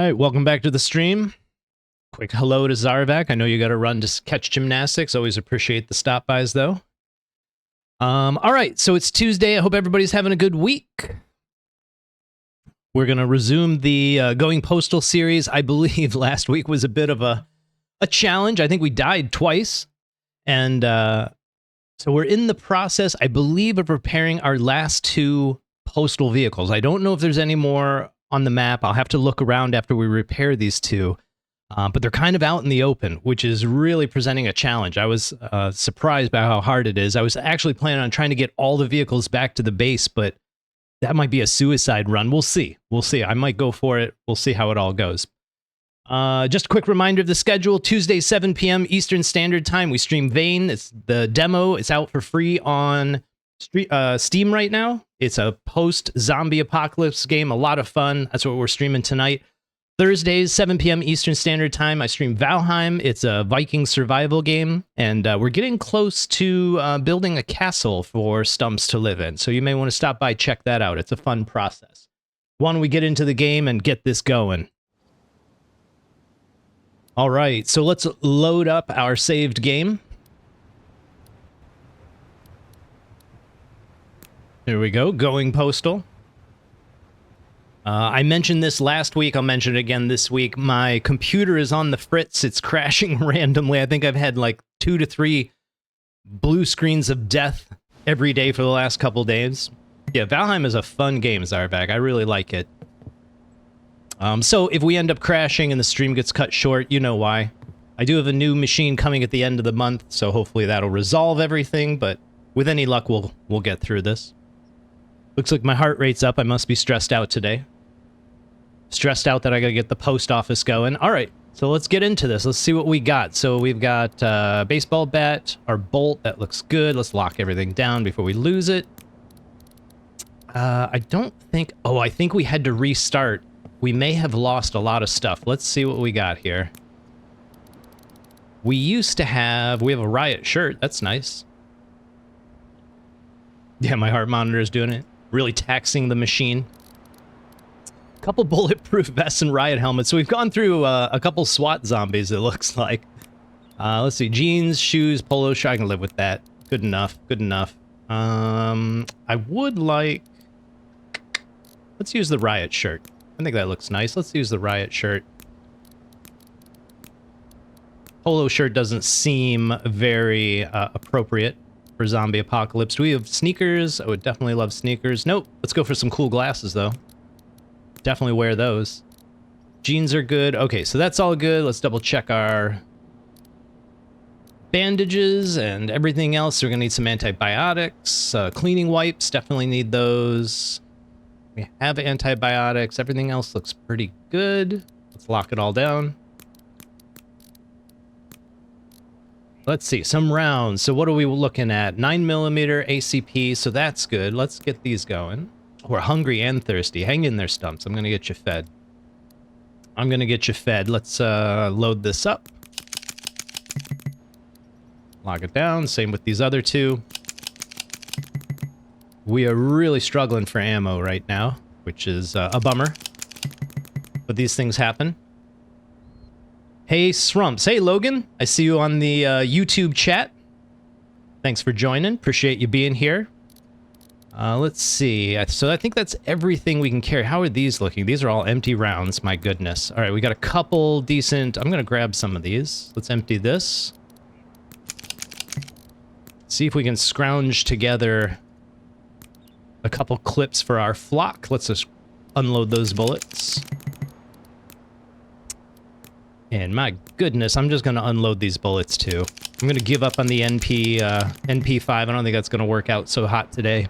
right, welcome back to the stream. Quick hello to Zarvac. I know you got to run to catch gymnastics. Always appreciate the stop bys though. All right, so it's Tuesday. I hope everybody's having a good week. We're gonna resume the Going Postal series. I believe last week was a bit of a challenge. I think we died twice, and so we're in the process, I believe, of preparing our last two postal vehicles. I don't know if there's any more on the map. I'll have to look around after we repair these two. But they're kind of out in the open, which is really presenting a challenge. I was surprised by how hard it is. I was actually planning on trying to get all the vehicles back to the base, but that might be a suicide run. We'll see. We'll see. I might go for it. We'll see how it all goes. Just a quick reminder of the schedule. Tuesday, 7 p.m. Eastern Standard Time. We stream Vane. It's the demo. It's out for free on Steam right now. It's a post-zombie apocalypse game. A lot of fun. That's what we're streaming tonight. Thursdays, 7 p.m. Eastern Standard Time, I stream Valheim. It's a Viking survival game, and we're getting close to building a castle for Stumps to live in, so you may want to stop by, check that out. It's a fun process. Why don't we get into the game and get this going? All right, so let's load up our saved game. There we go, Going Postal. I mentioned this last week. I'll mention it again this week. My computer is on the fritz. It's crashing randomly. I think I've had like 2 to 3 blue screens of death every day for the last couple days. Yeah, Valheim is a fun game, Zarvac. I really like it. So if we end up crashing and the stream gets cut short, you know why. I do have a new machine coming at the end of the month, so hopefully that'll resolve everything, but with any luck, we'll get through this. Looks like my heart rate's up. I must be stressed out today. Stressed out that I gotta get the post office going. All right, so let's get into this. Let's see what we got. So we've got baseball bat, our bolt. That looks good. Let's lock everything down before we lose it. I don't think... Oh, I think we had to restart. We may have lost a lot of stuff. Let's see what we got here. We used to have... We have a riot shirt. That's nice. Yeah, my heart monitor is doing it. Really taxing the machine. Couple bulletproof vests and riot helmets. So we've gone through a couple SWAT zombies, it looks like. Let's see. Jeans, shoes, polo shirt. I can live with that. Good enough. Good enough. I would like... Let's use the riot shirt. I think that looks nice. Let's use the riot shirt. Polo shirt doesn't seem very appropriate for zombie apocalypse. Do we have sneakers? I would definitely love sneakers. Nope. Let's go for some cool glasses, though. Definitely wear those. Jeans are good. Okay, so that's all good. Let's double check our bandages and everything else. We're gonna need some antibiotics. Cleaning wipes, definitely need those. We have antibiotics. Everything else looks pretty good. Let's lock it all down. Let's see, some rounds. So what are we looking at? 9mm ACP, so that's good. Let's get these going. We're hungry and thirsty. Hang in there, Stumps. I'm gonna get you fed. I'm gonna get you fed. Let's load this up. Lock it down. Same with these other two. We are really struggling for ammo right now, which is a bummer. But these things happen. Hey, Stumps. Hey, Logan. I see you on the YouTube chat. Thanks for joining. Appreciate you being here. Let's see. So I think that's everything we can carry. How are these looking? These are all empty rounds. My goodness. All right, we got a couple decent... I'm going to grab some of these. Let's empty this. See if we can scrounge together a couple clips for our flock. Let's just unload those bullets. And my goodness, I'm just going to unload these bullets too. I'm going to give up on the NP5. I don't think that's going to work out so hot today.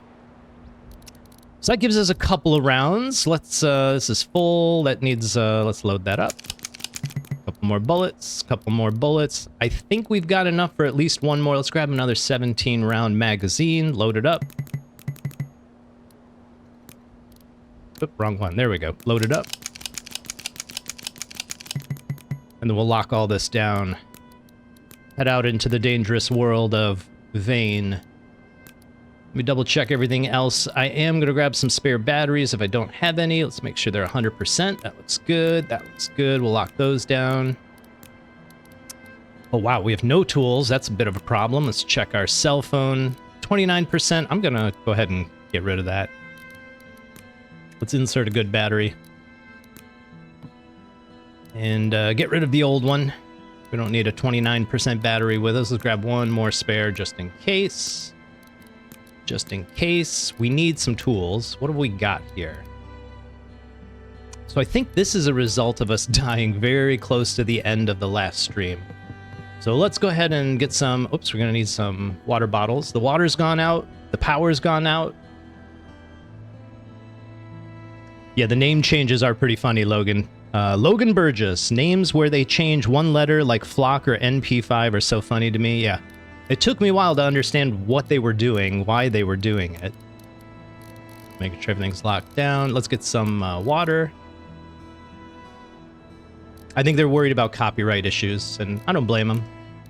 So that gives us a couple of rounds. Let's, this is full. That needs, let's load that up. Couple more bullets, couple more bullets. I think we've got enough for at least one more. Let's grab another 17-round magazine, load it up. Oop, wrong one. There we go. Load it up. And then we'll lock all this down. Head out into the dangerous world of Vane. Let me double check everything else. I am going to grab some spare batteries if I don't have any. Let's make sure they're 100%. That looks good. That looks good. We'll lock those down. Oh, wow. We have no tools. That's a bit of a problem. Let's check our cell phone. 29%. I'm going to go ahead and get rid of that. Let's insert a good battery. And get rid of the old one. We don't need a 29% battery with us. Let's grab one more spare just in case. Just in case. We need some tools. What have we got here? So I think this is a result of us dying very close to the end of the last stream. So let's go ahead and get some... Oops, we're going to need some water bottles. The water's gone out. The power's gone out. Yeah, the name changes are pretty funny, Logan. Logan Burgess. Names where they change one letter like Flock or NP5 are so funny to me. Yeah. It took me a while to understand what they were doing, why they were doing it. Making sure everything's locked down. Let's get some water. I think they're worried about copyright issues, and I don't blame them.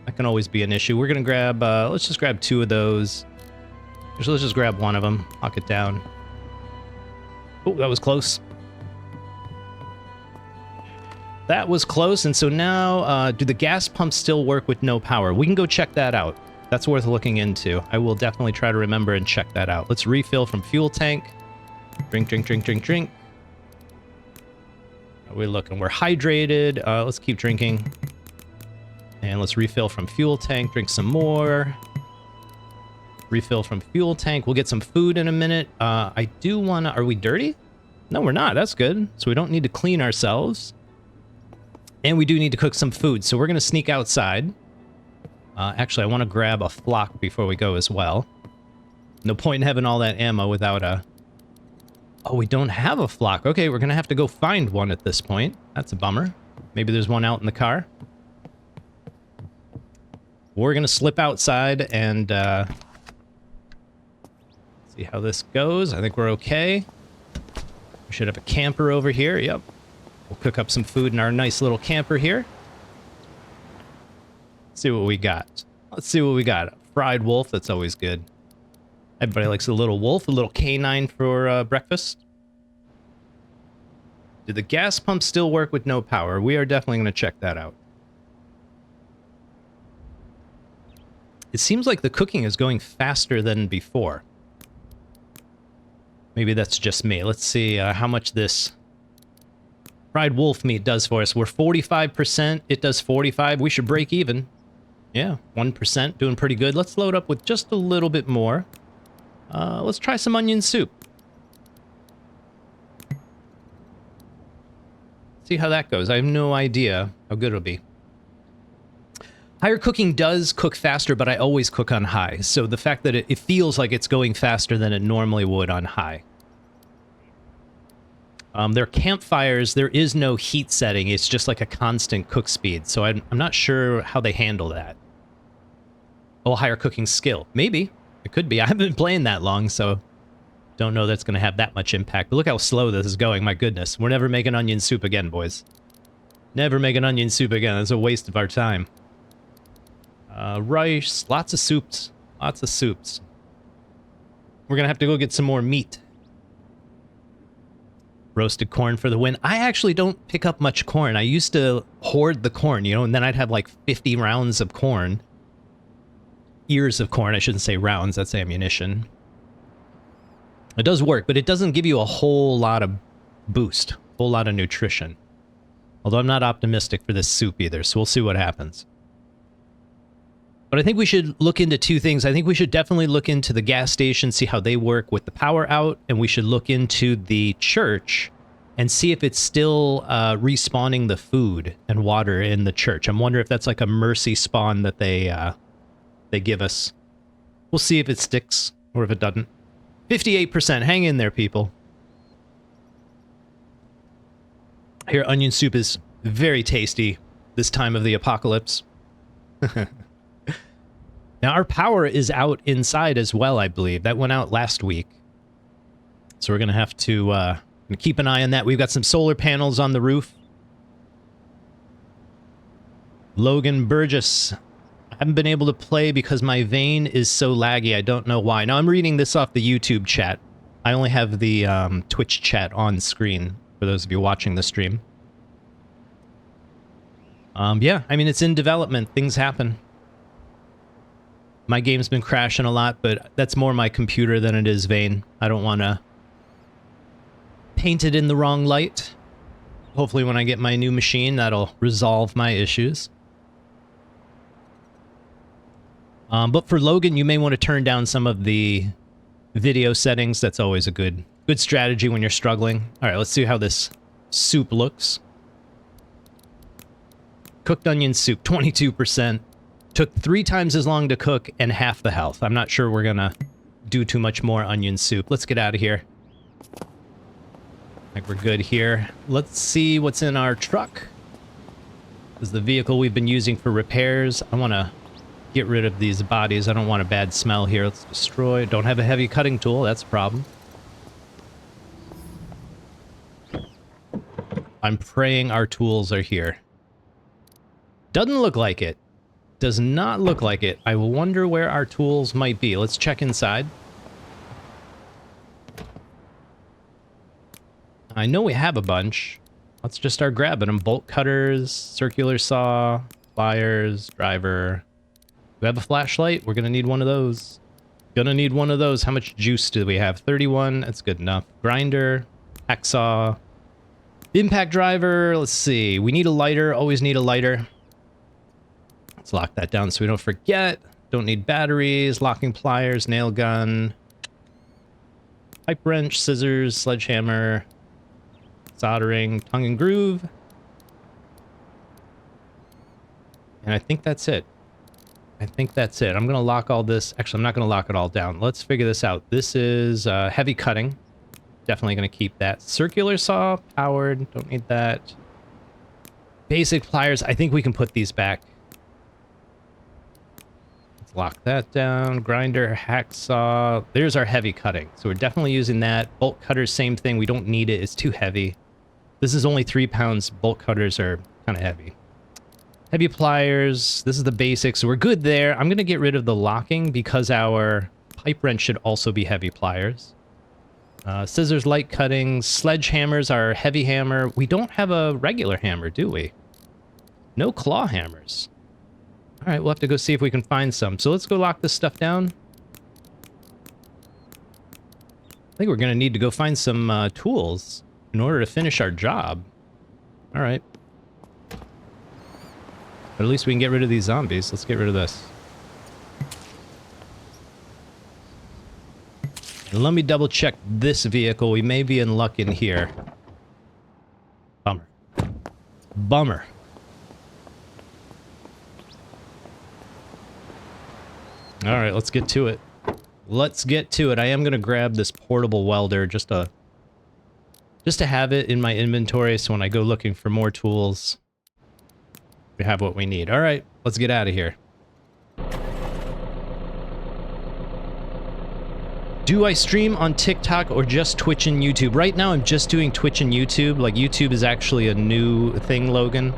That can always be an issue. We're going to grab, let's just grab 2 of those. Let's just grab one of them, lock it down. Oh, that was close. That was close, and so now, do the gas pumps still work with no power? We can go check that out. That's worth looking into. I will definitely try to remember and check that out. Let's refill from fuel tank. Drink, drink, drink, drink, drink. We're looking, we're hydrated. Let's keep drinking. And let's refill from fuel tank, drink some more. Refill from fuel tank. We'll get some food in a minute. I do want to... Are we dirty? No, we're not. That's good. So we don't need to clean ourselves. And we do need to cook some food. So we're going to sneak outside. Actually, I want to grab a flock before we go as well. No point in having all that ammo without a... Oh, we don't have a flock. Okay, we're going to have to go find one at this point. That's a bummer. Maybe there's one out in the car. We're going to slip outside and see how this goes. I think we're okay. We should have a camper over here. Yep. We'll cook up some food in our nice little camper here. Let's see what we got. Let's see what we got. Fried wolf, that's always good. Everybody likes a little wolf, a little canine for breakfast. Do the gas pumps still work with no power? We are definitely going to check that out. It seems like the cooking is going faster than before. Maybe that's just me. Let's see how much this fried wolf meat does for us. We're 45%. It does 45. We should break even. Yeah, 1%. Doing pretty good. Let's load up with just a little bit more. Let's try some onion soup. See how that goes. I have no idea how good it'll be. Higher cooking does cook faster, but I always cook on high. So the fact that it feels like it's going faster than it normally would on high. Their campfires, there is no heat setting. It's just like a constant cook speed. So I'm not sure how they handle that. Oh, higher cooking skill. Maybe. It could be. I haven't been playing that long, so don't know that's going to have that much impact. But look how slow this is going. My goodness. We're never making onion soup again, boys. Never making onion soup again. That's a waste of our time. Rice. Lots of soups. Lots of soups. We're going to have to go get some more meat. Roasted corn for the win. I actually don't pick up much corn. I used to hoard the corn, you know, and then I'd have like 50 rounds of corn. Ears of corn, I shouldn't say rounds, that's ammunition. It does work, but it doesn't give you a whole lot of boost, a whole lot of nutrition. Although I'm not optimistic for this soup either, so we'll see what happens. But I think we should look into 2 things. I think we should definitely look into the gas station, see how they work with the power out, and we should look into the church and see if it's still respawning the food and water in the church. I'm wondering if that's like a mercy spawn that they give us. We'll see if it sticks or if it doesn't. 58%. Hang in there, people. Here, onion soup is very tasty this time of the apocalypse. Now, our power is out inside as well, I believe. That went out last week. So we're going to have to keep an eye on that. We've got some solar panels on the roof. Logan Burgess. I haven't been able to play because my vein is so laggy. I don't know why. Now, I'm reading this off the YouTube chat. I only have the Twitch chat on screen for those of you watching the stream. Yeah, I mean, it's in development. Things happen. My game's been crashing a lot, but that's more my computer than it is vein. I don't want to paint it in the wrong light. Hopefully when I get my new machine, that'll resolve my issues. But for Logan, you may want to turn down some of the video settings. That's always a good strategy when you're struggling. All right, let's see how this soup looks. Cooked onion soup, 22%. Took 3 times as long to cook and half the health. I'm not sure we're gonna do too much more onion soup. Let's get out of here. I think we're good here. Let's see what's in our truck. This is the vehicle we've been using for repairs. I want to get rid of these bodies. I don't want a bad smell here. Let's destroy. Don't have a heavy cutting tool. That's a problem. I'm praying our tools are here. Doesn't look like it. Does not look like it. I wonder where our tools might be. Let's check inside. I know we have a bunch. Let's just start grabbing them. Bolt cutters, circular saw, pliers, driver. Do we have a flashlight? We're gonna need one of those. Gonna need one of those. How much juice do we have? 31. That's good enough. Grinder, hacksaw, impact driver. Let's see. We need a lighter. Always need a lighter. Let's lock that down so we don't forget. Don't need batteries, locking pliers, nail gun, pipe wrench, scissors, sledgehammer, soldering, tongue and groove. And I think that's it. I think that's it. I'm going to lock all this. Actually, I'm not going to lock it all down. Let's figure this out. This is heavy cutting. Definitely going to keep that. Circular saw, powered. Don't need that. Basic pliers. I think we can put these back. Lock that down. Grinder, hacksaw. There's our heavy cutting. So we're definitely using that. Bolt cutters, same thing. We don't need it. It's too heavy. This is only 3 pounds. Bolt cutters are kind of heavy. Heavy pliers. This is the basics. So we're good there. I'm going to get rid of the locking because our pipe wrench should also be heavy pliers. Scissors, light cutting. Sledgehammers are heavy hammer. We don't have a regular hammer, do we? No claw hammers. All right, we'll have to go see if we can find some. So let's go lock this stuff down. I think we're going to need to go find some tools in order to finish our job. All right. But at least we can get rid of these zombies. Let's get rid of this. And let me double check this vehicle. We may be in luck in here. Bummer. Bummer. All right, let's get to it. Let's get to it. I am going to grab this portable welder just to have it in my inventory so when I go looking for more tools, we have what we need. All right, let's get out of here. Do I stream on TikTok or just Twitch and YouTube? Right now, I'm just doing Twitch and YouTube. Like, YouTube is actually a new thing, Logan.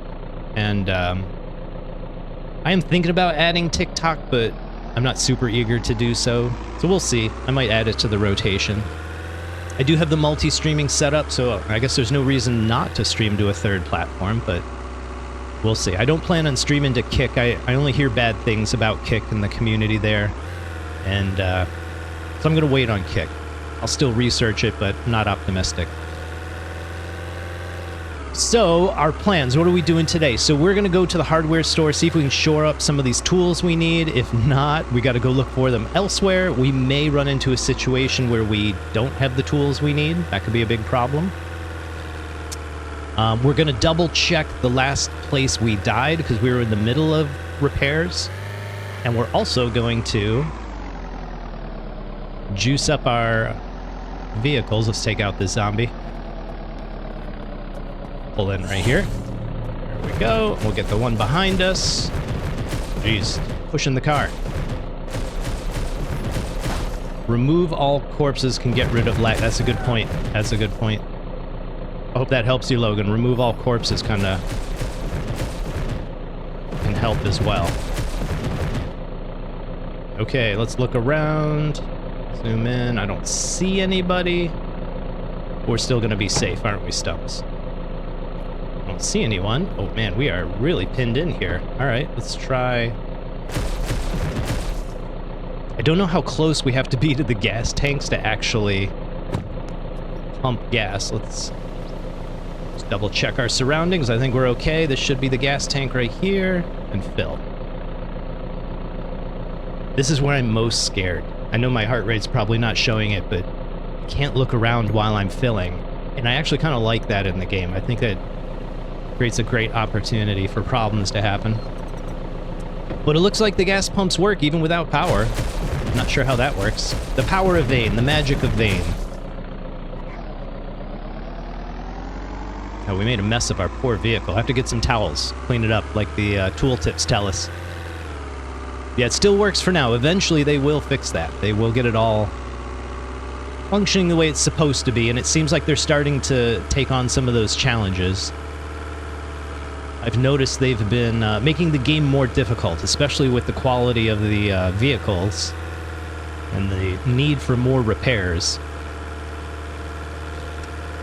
And I am thinking about adding TikTok, but I'm not super eager to do so. So we'll see. I might add it to the rotation. I do have the multi-streaming setup, so I guess there's no reason not to stream to a third platform, but we'll see. I don't plan on streaming to Kick. I only hear bad things about Kick in the community there. And so I'm going to wait on Kick. I'll still research it, but not optimistic. So, our plans. What are we doing today? So we're going to go to the hardware store, see if we can shore up some of these tools we need. If not, we got to go look for them elsewhere. We may run into a situation where we don't have the tools we need. That could be a big problem. We're going to double check the last place we died because we were in the middle of repairs. And we're also going to juice up our vehicles. Let's take out this zombie. Pull in right here. There we go. We'll get the one behind us. Jeez, pushing the car. Remove all corpses can get rid of lag. That's a good point. That's a good point. I hope that helps you, Logan. Remove all corpses kind of can help as well. Okay, let's look around. Zoom in. I don't see anybody. We're still going to be safe, aren't we, Stumps? I don't see anyone. Oh, man, we are really pinned in here. All right, let's try... I don't know how close we have to be to the gas tanks to actually pump gas. Let's just double check our surroundings. I think we're okay. This should be the gas tank right here. And fill. This is where I'm most scared. I know my heart rate's probably not showing it, but I can't look around while I'm filling. And I actually kind of like that in the game. I think that creates a great opportunity for problems to happen. But it looks like the gas pumps work even without power. I'm not sure how that works. The power of Vane, the magic of Vane. Oh, we made a mess of our poor vehicle. I have to get some towels, clean it up like the tooltips tell us. Yeah, it still works for now. Eventually they will fix that. They will get it all functioning the way it's supposed to be, and it seems like they're starting to take on some of those challenges. I've noticed they've been making the game more difficult, especially with the quality of the vehicles and the need for more repairs.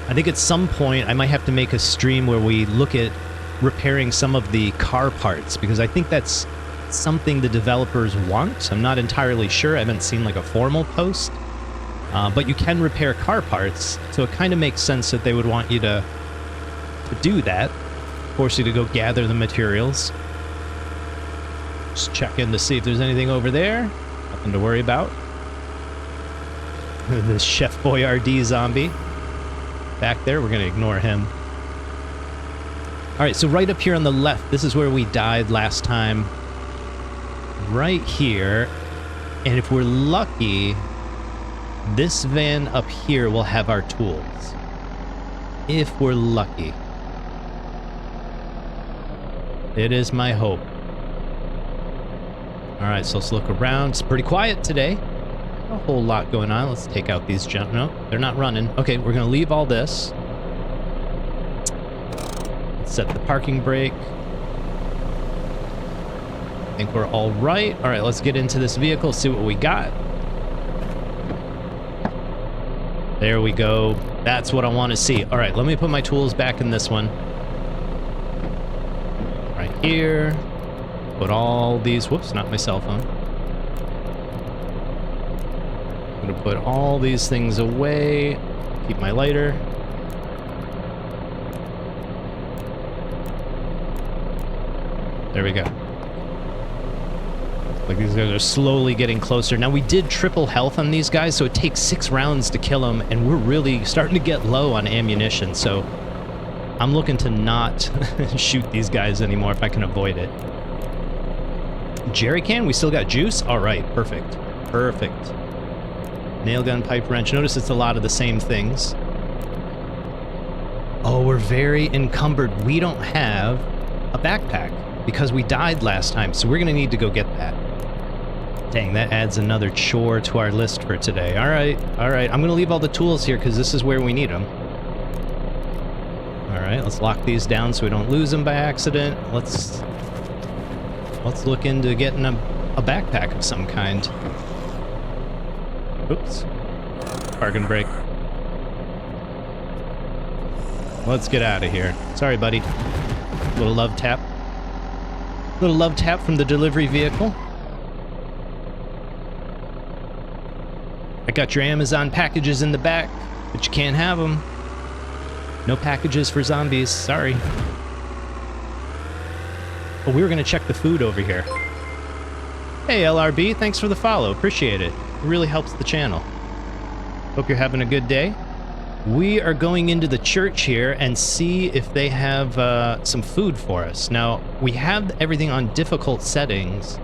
I think at some point I might have to make a stream where we look at repairing some of the car parts, because I think that's something the developers want. I'm not entirely sure. I haven't seen like a formal post. But you can repair car parts, so it kind of makes sense that they would want you to do that. Force you to go gather the materials. Just check in to see if there's anything over there. Nothing to worry about. This Chef Boyardee zombie. Back there, we're going to ignore him. Alright, so right up here on the left, this is where we died last time. Right here. And if we're lucky, this van up here will have our tools. If we're lucky. It is my hope. Alright, so let's look around. It's pretty quiet today. Not a whole lot going on. Let's take out these No, they're not running. Okay, we're going to leave all this. Let's set the parking brake. I think we're all right. Alright, let's get into this vehicle, see what we got. There we go. That's what I want to see. Alright, let me put my tools back in this one. Right here. Put all these... Whoops, not my cell phone. I'm going to put all these things away. Keep my lighter. There we go. Like, these guys are slowly getting closer. Now, we did triple health on these guys, so it takes 6 rounds to kill them, and we're really starting to get low on ammunition, so I'm looking to not shoot these guys anymore if I can avoid it. Jerry can? We still got juice? All right, perfect. Perfect. Nail gun, pipe wrench. Notice it's a lot of the same things. Oh, we're very encumbered. We don't have a backpack because we died last time, so we're going to need to go get that. Dang, that adds another chore to our list for today. All right, all right. I'm going to leave all the tools here because this is where we need them. All right, let's lock these down so we don't lose them by accident. Let's look into getting a backpack of some kind. Oops. Parking brake. Let's get out of here. Sorry, buddy. Little love tap. Little love tap from the delivery vehicle. I got your Amazon packages in the back, but you can't have them. No packages for zombies, sorry. Oh, we were going to check the food over here. Hey, LRB, thanks for the follow. Appreciate it. It really helps the channel. Hope you're having a good day. We are going into the church here and see if they have some food for us. Now, we have everything on difficult settings.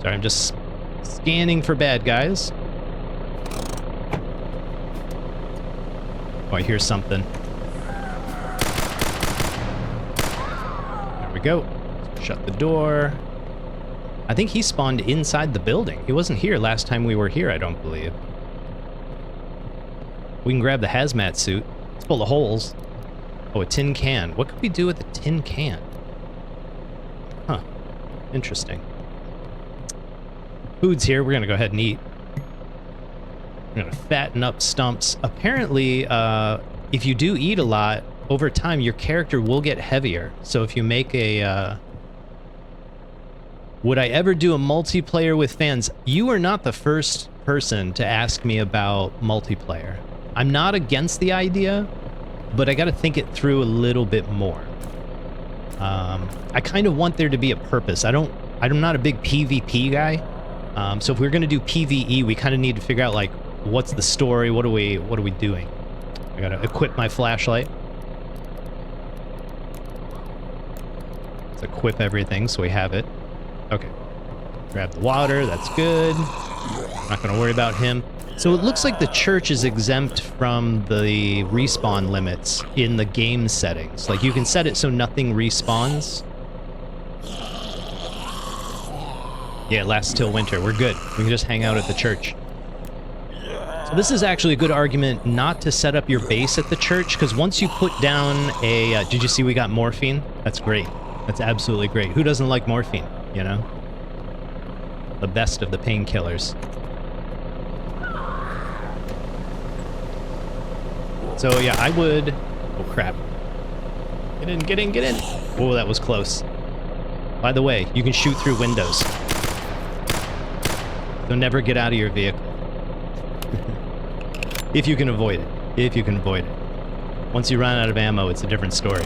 Sorry, I'm just scanning for bad guys. Oh, I hear something. There we go. Shut the door. I think he spawned inside the building. He wasn't here last time we were here, I don't believe. We can grab the hazmat suit. It's full of holes. Oh, a tin can. What could we do with a tin can? Huh. Interesting. Food's here. We're going to go ahead and eat. We're going to fatten up Stumps. Apparently, if you do eat a lot, over time, your character will get heavier. So if you make a... would I ever do a multiplayer with fans? You are not the first person to ask me about multiplayer. I'm not against the idea, but I got to think it through a little bit more. I kind of want there to be a purpose. I'm not a big PvP guy. So if we're going to do PvE, we kind of need to figure out, like, what's the story? What are we doing? I got to equip my flashlight. Let's equip everything so we have it. Okay. Grab the water. That's good. Not going to worry about him. So it looks like the church is exempt from the respawn limits in the game settings. Like, you can set it so nothing respawns. Yeah, it lasts till winter. We're good. We can just hang out at the church. So this is actually a good argument not to set up your base at the church, because once you put down a... did you see we got morphine? That's great. That's absolutely great. Who doesn't like morphine, you know? The best of the painkillers. So yeah, I would... oh crap. Get in, get in, get in! Oh, that was close. By the way, you can shoot through windows. So never get out of your vehicle. If you can avoid it. If you can avoid it. Once you run out of ammo, it's a different story.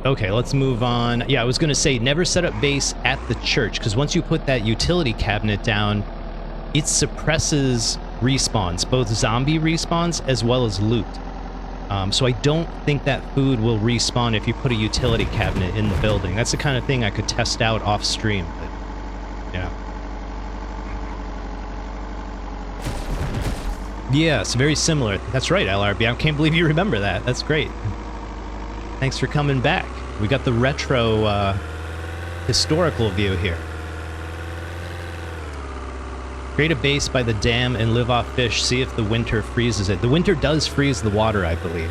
Okay, let's move on. Yeah, I was going to say, never set up base at the church, because once you put that utility cabinet down, it suppresses respawns, both zombie respawns as well as loot. So I don't think that food will respawn if you put a utility cabinet in the building. That's the kind of thing I could test out off stream, but yeah. Yes, very similar. That's right, LRB. I can't believe you remember that. That's great. Thanks for coming back. We got the retro historical view here. Create a base by the dam and live off fish. See if the winter freezes it. The winter does freeze the water, I believe.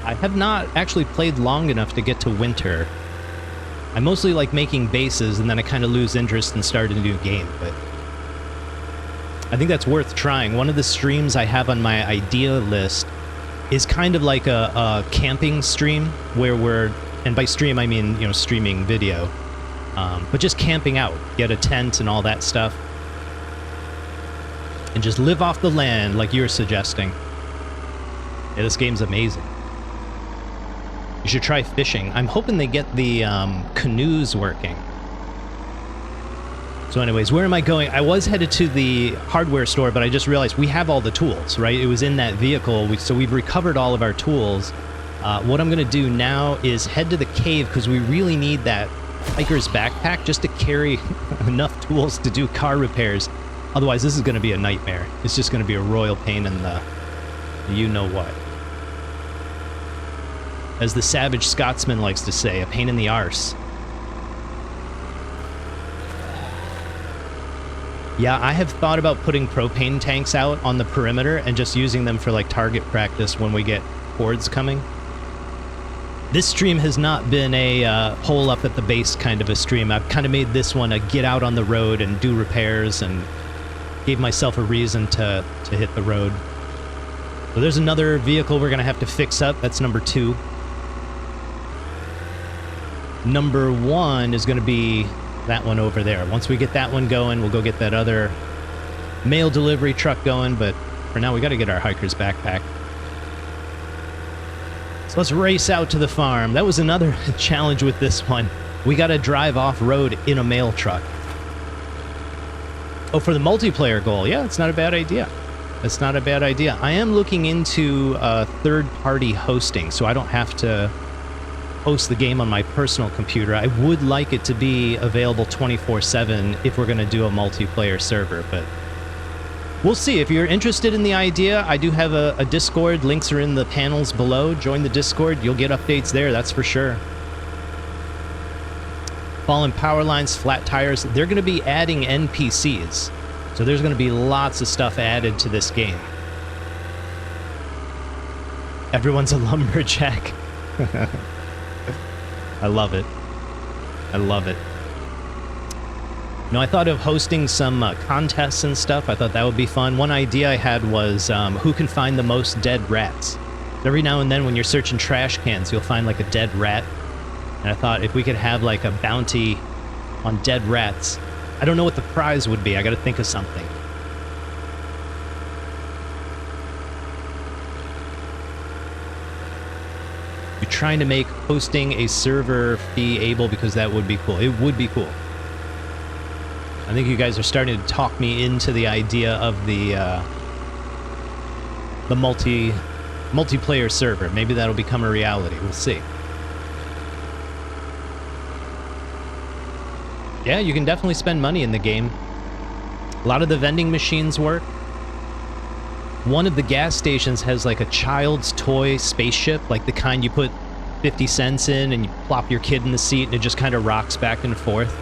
I have not actually played long enough to get to winter. I mostly like making bases, and then I kind of lose interest and start a new game, but I think that's worth trying. One of the streams I have on my idea list is kind of like a camping stream where we're, and by stream I mean, you know, streaming video, but just camping out, get a tent and all that stuff, and just live off the land like you're suggesting. Yeah, this game's amazing. You should try fishing. I'm hoping they get the canoes working. So anyways, where am I going? I was headed to the hardware store, but I just realized we have all the tools, right? It was in that vehicle, so we've recovered all of our tools. What I'm going to do now is head to the cave, because we really need that hiker's backpack just to carry enough tools to do car repairs. Otherwise, this is going to be a nightmare. It's just going to be a royal pain in the you-know-what. As the savage Scotsman likes to say, a pain in the arse. Yeah, I have thought about putting propane tanks out on the perimeter and just using them for, like, target practice when we get hordes coming. This stream has not been a hole up at the base kind of a stream. I've kind of made this one a get out on the road and do repairs, and gave myself a reason to hit the road. So there's another vehicle we're going to have to fix up. That's number 2. Number 1 is going to be that one over there. Once we get that one going, we'll go get that other mail delivery truck going, but for now we got to get our hiker's backpack. So let's race out to the farm. That was another challenge with this one. We got to drive off-road in a mail truck. Oh, for the multiplayer goal. Yeah, it's not a bad idea. It's not a bad idea. I am looking into third-party hosting, so I don't have to host the game on my personal computer. I would like it to be available 24/7 if we're going to do a multiplayer server, but we'll see. If you're interested in the idea, I do have a Discord. Links are in the panels below. Join the Discord. You'll get updates there, that's for sure. Fallen power lines, flat tires. They're going to be adding NPCs. So there's going to be lots of stuff added to this game. Everyone's a lumberjack. I love it. I love it. You know, I thought of hosting some contests and stuff. I thought that would be fun. One idea I had was who can find the most dead rats. Every now and then when you're searching trash cans, you'll find like a dead rat. And I thought if we could have like a bounty on dead rats. I don't know what the prize would be. I got to think of something. You're trying to make hosting a server fee able because that would be cool. It would be cool. I think you guys are starting to talk me into the idea of the multiplayer server. Maybe that'll become a reality. We'll see. Yeah, you can definitely spend money in the game. A lot of the vending machines work. One of the gas stations has like a child's toy spaceship, like the kind you put 50 cents in and you plop your kid in the seat and it just kind of rocks back and forth.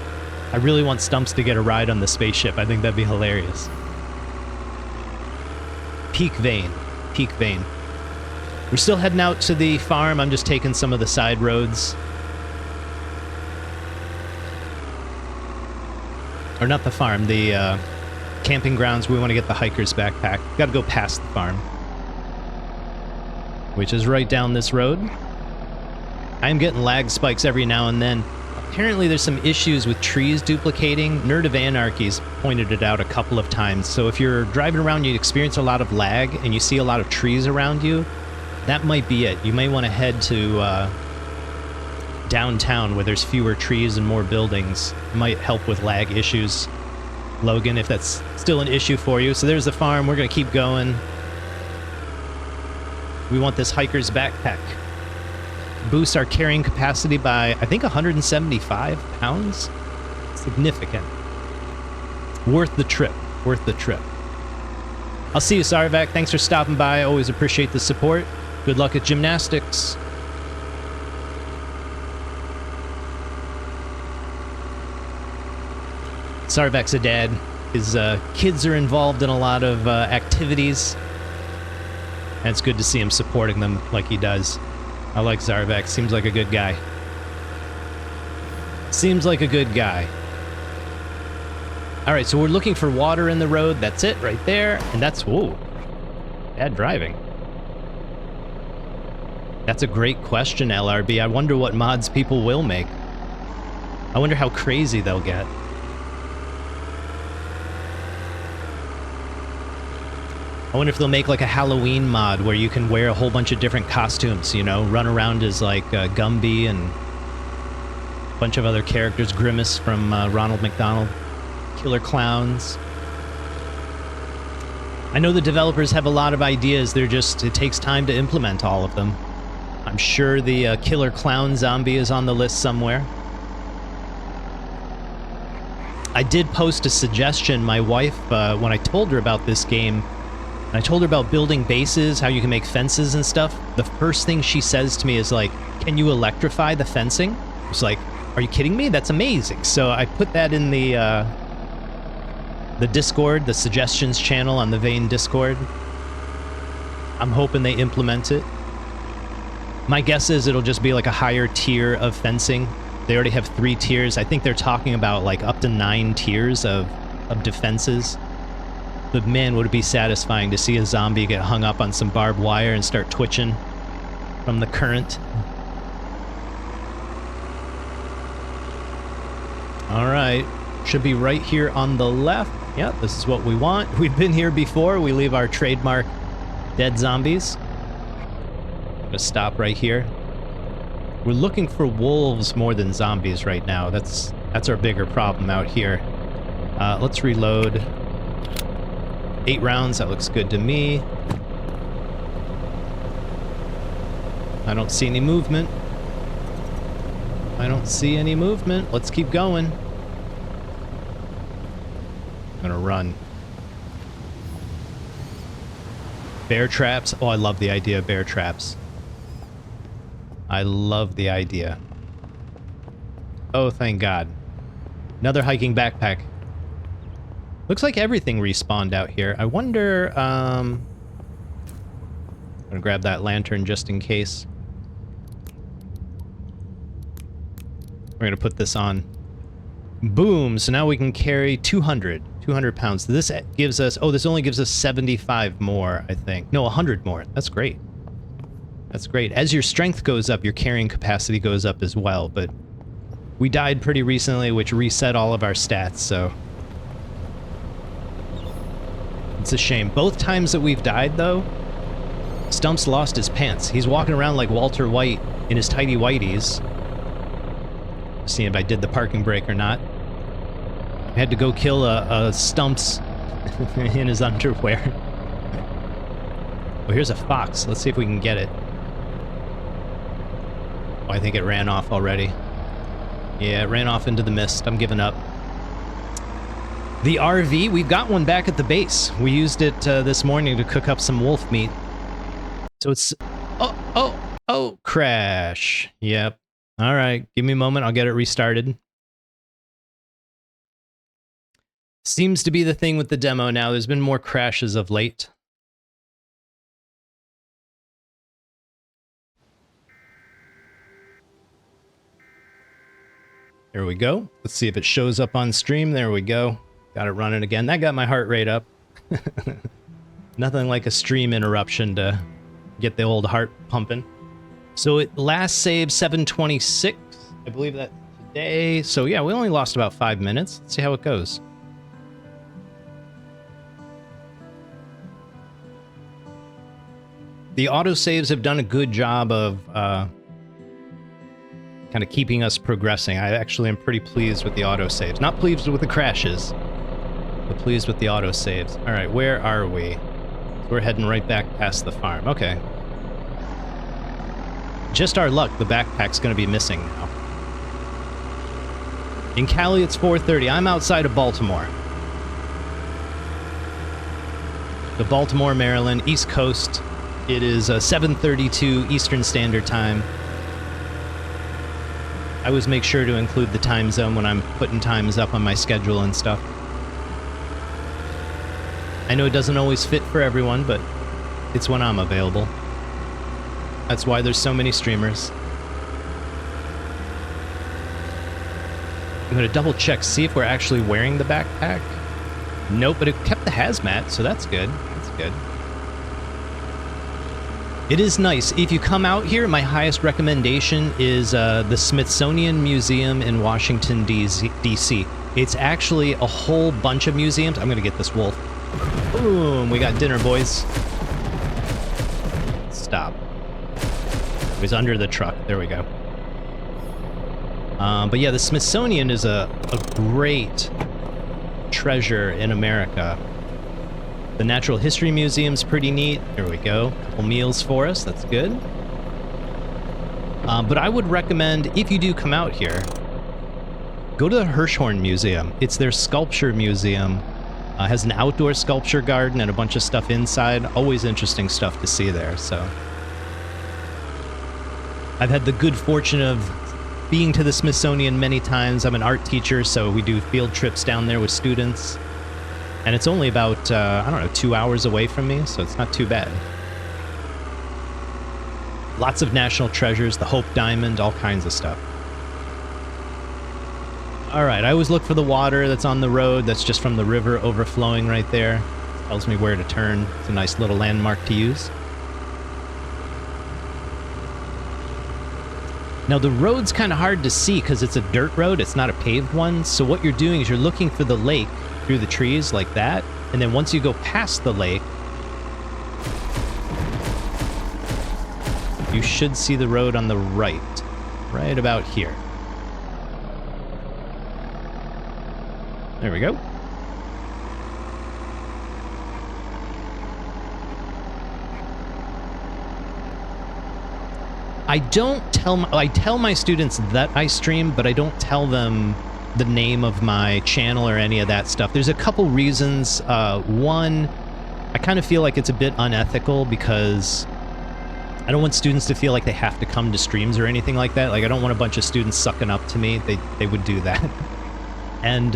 I really want Stumps to get a ride on the spaceship. I think that'd be hilarious. Peak vein. Peak vein. We're still heading out to the farm. I'm just taking some of the side roads. Or not the farm, the camping grounds. We want to get the hiker's backpack. Got to go past the farm. Which is right down this road. I am getting lag spikes every now and then. Apparently there's some issues with trees duplicating. Nerd of Anarchy's pointed it out a couple of times. So if you're driving around, you experience a lot of lag, and you see a lot of trees around you, that might be it. You may want to head to downtown where there's fewer trees and more buildings. It might help with lag issues, Logan, if that's still an issue for you. So there's the farm. We're going to keep going. We want this hiker's backpack. Boosts our carrying capacity by, I think, 175 pounds. Significant. Worth the trip. Worth the trip. I'll see you, Sarvac. Thanks for stopping by. Always appreciate the support. Good luck at gymnastics. Sarvac's a dad. His kids are involved in a lot of activities. And it's good to see him supporting them like he does. I like Zarvac. Seems like a good guy. Seems like a good guy. Alright, so we're looking for water in the road. That's it right there. And that's... whoa. Bad driving. That's a great question, LRB. I wonder what mods people will make. I wonder how crazy they'll get. I wonder if they'll make like a Halloween mod where you can wear a whole bunch of different costumes, you know, run around as like Gumby and a bunch of other characters, Grimace from Ronald McDonald, Killer Clowns. I know the developers have a lot of ideas, it takes time to implement all of them. I'm sure the Killer Clown zombie is on the list somewhere. I did post a suggestion. My wife, when I told her about this game, and I told her about building bases, how you can make fences and stuff, the first thing she says to me is like, can you electrify the fencing? I was like, are you kidding me? That's amazing. So I put that in the Discord, the suggestions channel on the Vane Discord. I'm hoping they implement it. My guess is it'll just be like a higher tier of fencing. They already have 3 tiers. I think they're talking about like up to 9 tiers of defenses. But man, would it be satisfying to see a zombie get hung up on some barbed wire and start twitching from the current. Alright, should be right here on the left. Yeah, this is what we want. We've been here before. We leave our trademark dead zombies. I'm gonna stop right here. We're looking for wolves more than zombies right now. That's our bigger problem out here. Let's reload. 8 rounds, that looks good to me. I don't see any movement. I don't see any movement. Let's keep going. I'm gonna run. Bear traps. Oh, I love the idea of bear traps. I love the idea. Oh, thank God. Another hiking backpack. Looks like everything respawned out here. I wonder, I'm gonna grab that lantern just in case. We're gonna put this on. Boom. So now we can carry 200 pounds. This gives us, oh, this only gives us 75 more, I think. No, 100 more. That's great. That's great. As your strength goes up, your carrying capacity goes up as well, but we died pretty recently, which reset all of our stats, so it's a shame. Both times that we've died, though, Stumps lost his pants. He's walking around like Walter White in his tighty whities. Seeing if I did the parking brake or not. I had to go kill a Stumps in his underwear. Oh, here's a fox. Let's see if we can get it. Oh, I think it ran off already. Yeah, it ran off into the mist. I'm giving up. The RV, we've got one back at the base. We used it this morning to cook up some wolf meat. So it's... Oh, crash. Yep. All right, give me a moment. I'll get it restarted. Seems to be the thing with the demo now. There's been more crashes of late. There we go. Let's see if it shows up on stream. There we go. Got it running again. That got my heart rate up. Nothing like a stream interruption to get the old heart pumping. So it last saved 7:26. I believe that today. So yeah, we only lost about 5 minutes. Let's see how it goes. The autosaves have done a good job of kind of keeping us progressing. I actually am pretty pleased with the autosaves. Not pleased with the crashes, but pleased with the autosaves. All right, where are we? So we're heading right back past the farm. Okay. Just our luck, the backpack's going to be missing now. In Cali, it's 4:30. I'm outside of Baltimore. The Baltimore, Maryland, East Coast. It is 7:32 Eastern Standard Time. I always make sure to include the time zone when I'm putting times up on my schedule and stuff. I know it doesn't always fit for everyone, but it's when I'm available. That's why there's so many streamers. I'm going to double check, see if we're actually wearing the backpack. Nope, but it kept the hazmat, so that's good. That's good. It is nice. If you come out here, my highest recommendation is the Smithsonian Museum in Washington, D.C. It's actually a whole bunch of museums. I'm going to get this wolf. Boom, we got dinner, boys. Stop. It was under the truck. There we go. But yeah, the Smithsonian is a great treasure in America. The Natural History Museum's pretty neat. There we go. Couple meals for us. That's good. But I would recommend, if you do come out here, go to the Hirshhorn Museum. It's their sculpture museum. Has an outdoor sculpture garden and a bunch of stuff inside. Always interesting stuff to see there, so. I've had the good fortune of being to the Smithsonian many times. I'm an art teacher, so we do field trips down there with students. And it's only about, I don't know, 2 hours away from me, so it's not too bad. Lots of national treasures, the Hope Diamond, all kinds of stuff. All right, I always look for the water that's on the road. That's just from the river overflowing right there. Tells me where to turn. It's a nice little landmark to use. Now, the road's kind of hard to see because it's a dirt road. It's not a paved one. So what you're doing is you're looking for the lake through the trees like that. And then once you go past the lake, you should see the road on the right. Right about here. There we go. I tell my students that I stream, but I don't tell them the name of my channel or any of that stuff. There's a couple reasons. One, I kind of feel like it's a bit unethical because I don't want students to feel like they have to come to streams or anything like that. Like, I don't want a bunch of students sucking up to me. They would do that. And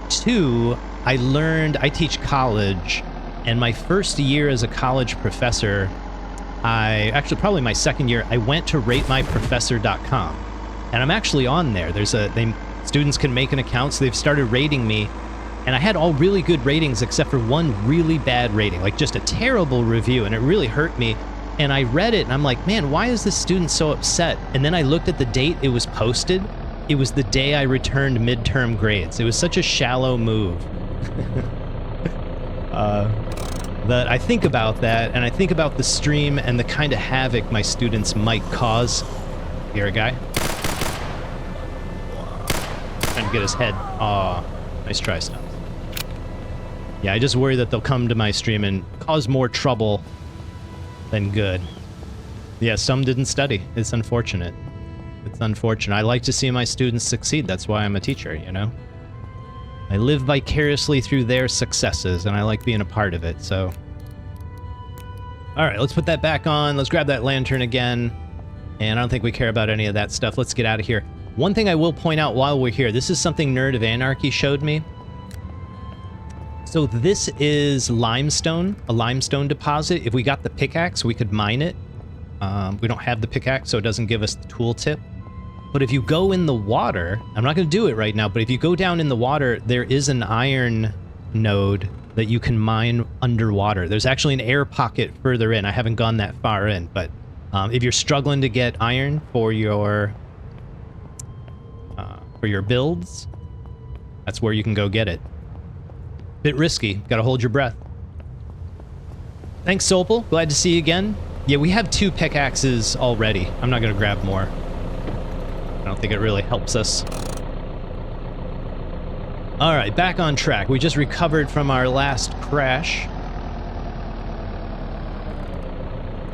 two, I teach college, and my first year as a college professor, actually probably my second year, I went to ratemyprofessor.com, and I'm actually on there. Students students can make an account, so they've started rating me. And I had all really good ratings except for one really bad rating, like just a terrible review, and it really hurt me. And I read it, and I'm like, man, why is this student so upset? And then I looked at the date it was posted. It was the day I returned midterm grades. It was such a shallow move. That I think about that, and I think about the stream and the kind of havoc my students might cause. Here, a guy. Trying to get his head. Aw, nice try, Stumps. Yeah, I just worry that they'll come to my stream and cause more trouble than good. Yeah, some didn't study. It's unfortunate. It's unfortunate. I like to see my students succeed. That's why I'm a teacher, you know? I live vicariously through their successes, and I like being a part of it, so... Alright, let's put that back on. Let's grab that lantern again. And I don't think we care about any of that stuff. Let's get out of here. One thing I will point out while we're here, this is something Nerd of Anarchy showed me. So this is limestone, a limestone deposit. If we got the pickaxe, we could mine it. We don't have the pickaxe, so it doesn't give us the tooltip. But if you go in the water, I'm not going to do it right now, but if you go down in the water, there is an iron node that you can mine underwater. There's actually an air pocket further in. I haven't gone that far in, but if you're struggling to get iron for your builds, that's where you can go get it. Bit risky. Gotta hold your breath. Thanks, Sopal. Glad to see you again. Yeah, we have 2 pickaxes already. I'm not gonna grab more. I don't think it really helps us. Alright, back on track. We just recovered from our last crash.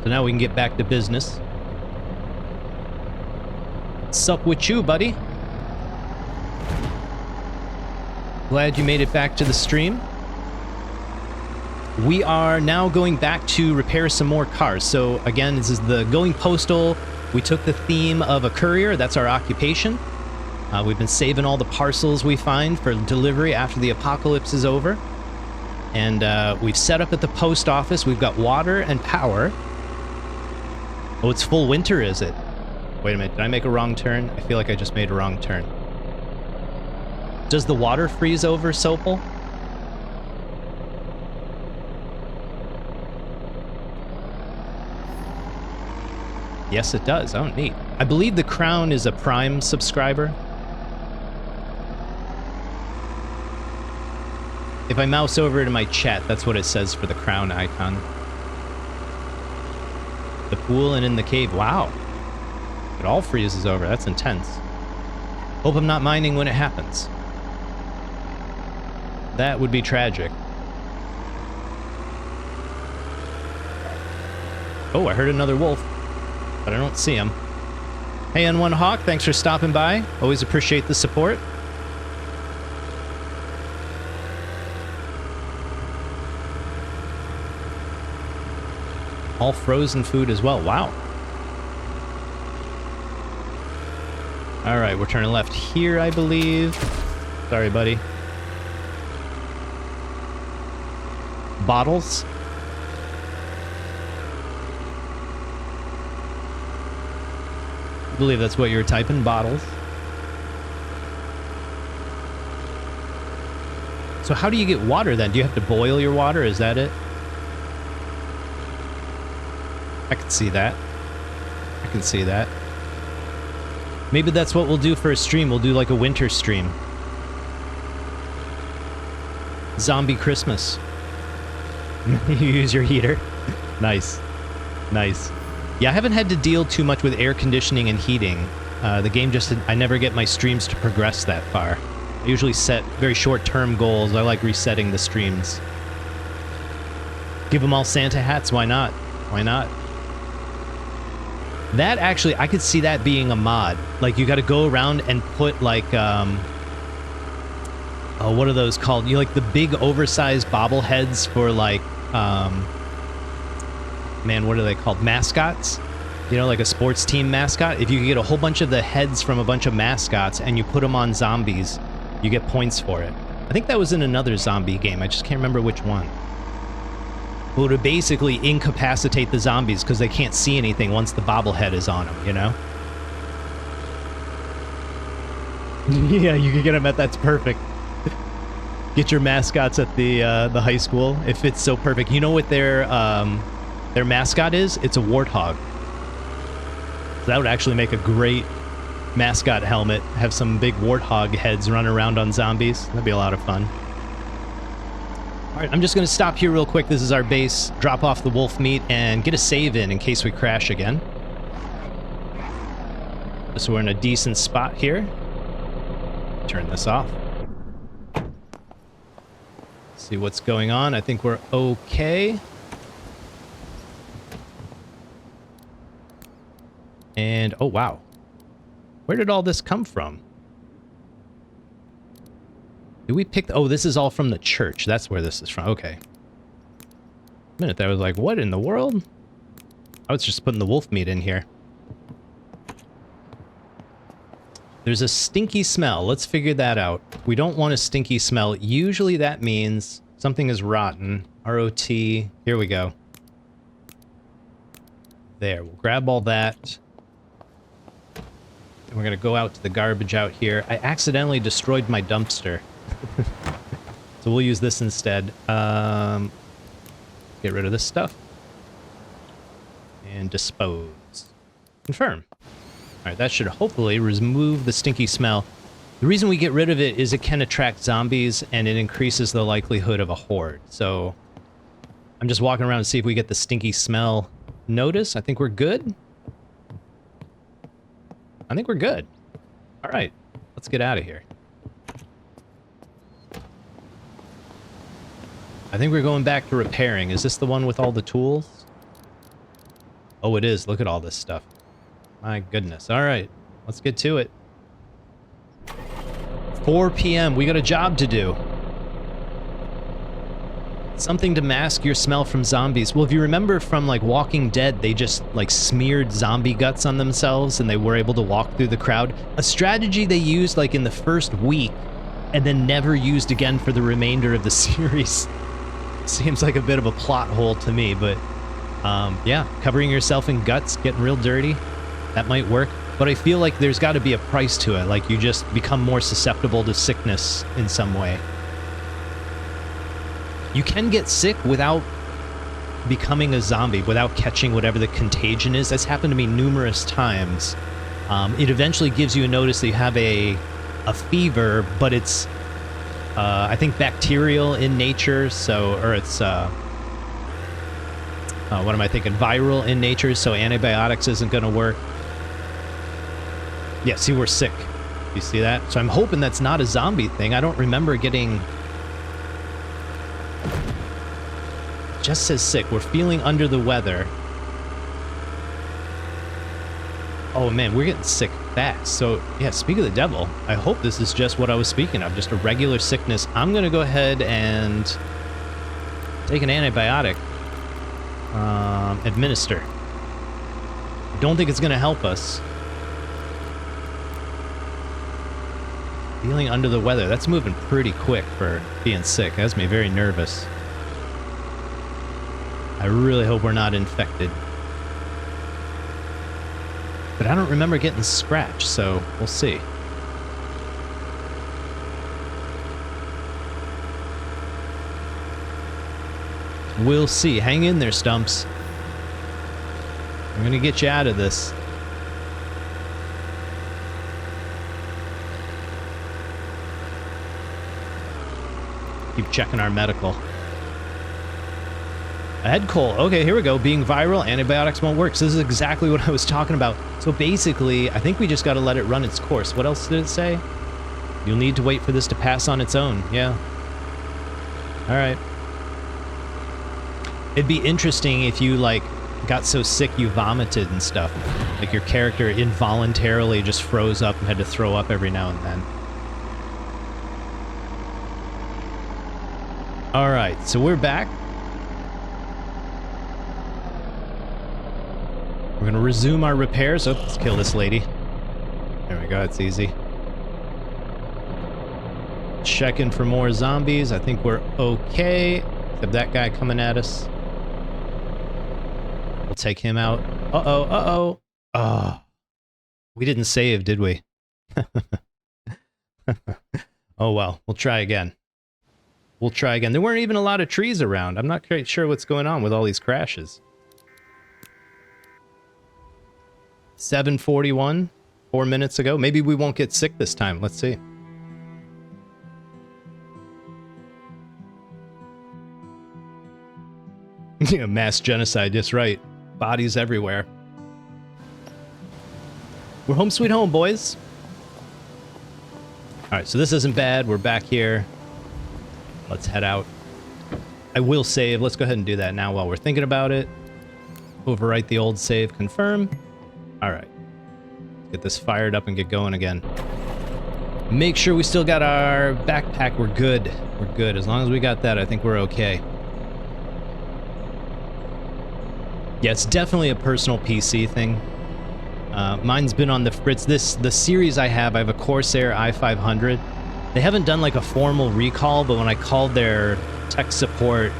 So now we can get back to business. What's up with you, buddy? Glad you made it back to the stream. We are now going back to repair some more cars. So again, this is the Going Postal. We took the theme of a courier. That's our occupation. We've been saving all the parcels we find for delivery after the apocalypse is over. And we've set up at the post office. We've got water and power. Oh, it's full winter, is it? Wait a minute, did I make a wrong turn? I feel like I just made a wrong turn. Does the water freeze over, Sopal? Yes, it does. Oh, neat. I believe the Crown is a Prime subscriber. If I mouse over to my chat, that's what it says for the Crown icon. The pool and in the cave. Wow. It all freezes over. That's intense. Hope I'm not mining when it happens. That would be tragic. Oh, I heard another wolf, but I don't see him. Hey, N1 Hawk, thanks for stopping by. Always appreciate the support. All frozen food as well. Wow. All right, we're turning left here, I believe. Sorry, buddy. Bottles. I believe that's what you were typing, bottles. So how do you get water then? Do you have to boil your water? Is that it? I can see that. I can see that. Maybe that's what we'll do for a stream. We'll do like a winter stream. Zombie Christmas. You use your heater. Nice. Nice. Yeah, I haven't had to deal too much with air conditioning and heating. The game just... I never get my streams to progress that far. I usually set very short-term goals. I like resetting the streams. Give them all Santa hats. Why not? Why not? That actually, I could see that being a mod. Like, you got to go around and put, like, oh, what are those called? You know, like the big oversized bobbleheads for, like, man, what are they called? Mascots? You know, like a sports team mascot? If you could get a whole bunch of the heads from a bunch of mascots and you put them on zombies, you get points for it. I think that was in another zombie game. I just can't remember which one. It would basically incapacitate the zombies because they can't see anything once the bobblehead is on them, you know? Yeah, you can get them at that's perfect. Get your mascots at the high school if it's so perfect. You know what their mascot is? It's a warthog. So that would actually make a great mascot helmet. Have some big warthog heads run around on zombies. That'd be a lot of fun. All right, I'm just going to stop here real quick. This is our base. Drop off the wolf meat and get a save in case we crash again. So we're in a decent spot here. Turn this off. See what's going on. I think we're okay. And, oh wow. Where did all this come from? Did we pick... Oh, this is all from the church. That's where this is from. Okay. A minute there, I was like, what in the world? I was just putting the wolf meat in here. There's a stinky smell. Let's figure that out. We don't want a stinky smell. Usually that means something is rotten. R-O-T. Here we go. There. We'll grab all that. And we're going to go out to the garbage out here. I accidentally destroyed my dumpster. So we'll use this instead. Get rid of this stuff. And dispose. Confirm. Alright, that should hopefully remove the stinky smell. The reason we get rid of it is it can attract zombies, and it increases the likelihood of a horde. So, I'm just walking around to see if we get the stinky smell notice. I think we're good. I think we're good. Alright, let's get out of here. I think we're going back to repairing. Is this the one with all the tools? Oh, it is. Look at all this stuff. My goodness. All right, let's get to it. 4 p.m. We got a job to do. Something to mask your smell from zombies. Well, if you remember from, like, Walking Dead, they just, like, smeared zombie guts on themselves and they were able to walk through the crowd. A strategy they used, like, in the first week and then never used again for the remainder of the series. Seems like a bit of a plot hole to me, but, yeah, covering yourself in guts, getting real dirty. That might work, but I feel like there's got to be a price to it, like you just become more susceptible to sickness in some way. You can get sick without becoming a zombie, without catching whatever the contagion is. That's happened to me numerous times. It eventually gives you a notice that you have a fever, but it's, I think, bacterial in nature, so, or it's, what am I thinking? Viral in nature, so antibiotics isn't going to work. Yeah, see, we're sick. You see that? So I'm hoping that's not a zombie thing. I don't remember getting... It just says sick. We're feeling under the weather. Oh man, we're getting sick fast. So yeah, speak of the devil. I hope this is just what I was speaking of, just a regular sickness. I'm going to go ahead and take an antibiotic. Administer. Don't think it's going to help us. Feeling under the weather. That's moving pretty quick for being sick. That has me very nervous. I really hope we're not infected. But I don't remember getting scratched, so we'll see. We'll see. Hang in there, Stumps. I'm gonna get you out of this. Keep checking our medical. A head cold. Okay, here we go. Being viral, antibiotics won't work. So this is exactly what I was talking about. So basically, I think we just got to let it run its course. What else did it say? You'll need to wait for this to pass on its own. Yeah. All right. It'd be interesting if you, like, got so sick you vomited and stuff. Like your character involuntarily just froze up and had to throw up every now and then. All right, so we're back. We're going to resume our repairs. Oh, let's kill this lady. There we go, it's easy. Checking for more zombies. I think we're okay. Except that guy coming at us. We'll take him out. Uh-oh. We didn't save, did we? Oh well, we'll try again. We'll try again. There weren't even a lot of trees around. I'm not quite sure what's going on with all these crashes. 7:41, 4 minutes ago. Maybe we won't get sick this time. Let's see. Yeah, mass genocide, just right. Bodies everywhere. We're home sweet home, boys. Alright, so this isn't bad. We're back here. Let's head out. I will save. Let's go ahead and do that now while we're thinking about it. Overwrite the old save, confirm. Alright. Get this fired up and get going again. Make sure we still got our backpack. We're good. We're good. As long as we got that, I think we're okay. Yeah, it's definitely a personal PC thing. Mine's been on the fritz. The series I have a Corsair i500. They haven't done like a formal recall, but when I called their tech support,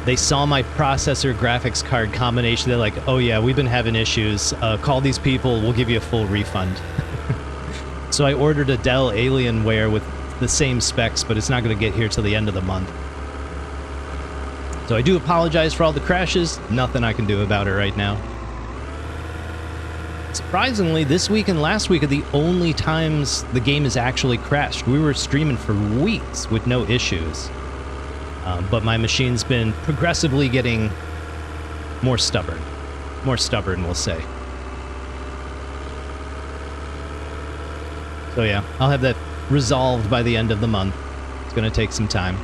they saw my processor graphics card combination. They're like, oh yeah, we've been having issues. Call these people, we'll give you a full refund. So I ordered a Dell Alienware with the same specs, but it's not going to get here till the end of the month. So I do apologize for all the crashes. Nothing I can do about it right now. Surprisingly, this week and last week are the only times the game has actually crashed. We were streaming for weeks with no issues. But my machine's been progressively getting more stubborn. More stubborn, we'll say. So yeah, I'll have that resolved by the end of the month. It's going to take some time.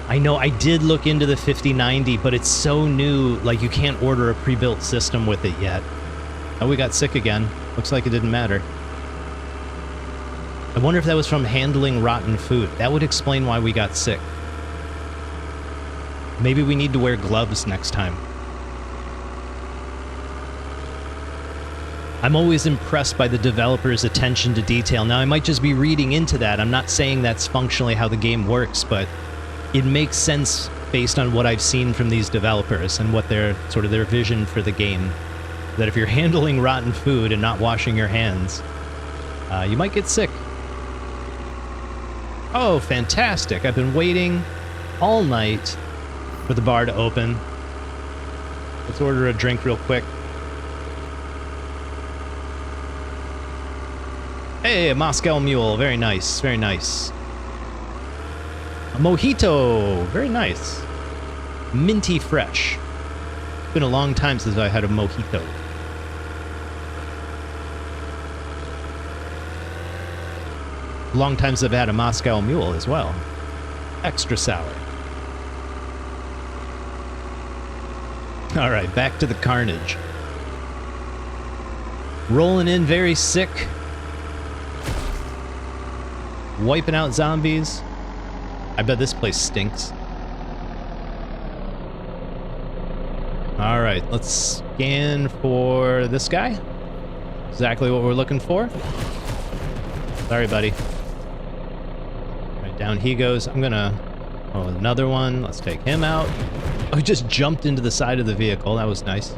I know I did look into the 5090, but it's so new, like you can't order a pre-built system with it yet. Oh, we got sick again. Looks like it didn't matter. I wonder if that was from handling rotten food. That would explain why we got sick. Maybe we need to wear gloves next time. I'm always impressed by the developer's attention to detail. Now, I might just be reading into that. I'm not saying that's functionally how the game works, but it makes sense based on what I've seen from these developers and what their sort of their vision for the game. That if you're handling rotten food and not washing your hands, you might get sick. Oh, fantastic. I've been waiting all night for the bar to open. Let's order a drink real quick. Hey, a Moscow Mule. Very nice. Very nice. A mojito. Very nice. Minty fresh. It's been a long time since I had a mojito. Long time since I've had a Moscow Mule as well. Extra sour. All right, back to the carnage. Rolling in very sick. Wiping out zombies. I bet this place stinks. All right, let's scan for this guy. Exactly what we're looking for. Sorry, buddy. Right, down he goes. I'm gonna... Oh, another one. Let's take him out. Oh, he just jumped into the side of the vehicle. That was nice.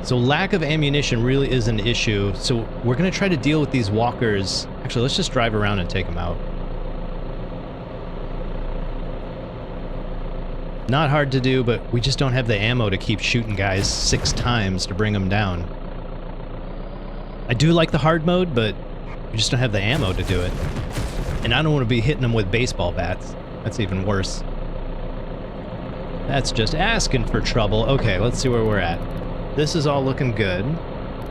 So lack of ammunition really is an issue. So we're going to try to deal with these walkers. Actually, let's just drive around and take them out. Not hard to do, but we just don't have the ammo to keep shooting guys 6 times to bring them down. I do like the hard mode, but we just don't have the ammo to do it. And I don't want to be hitting them with baseball bats. That's even worse. That's just asking for trouble. Okay, let's see where we're at. This is all looking good.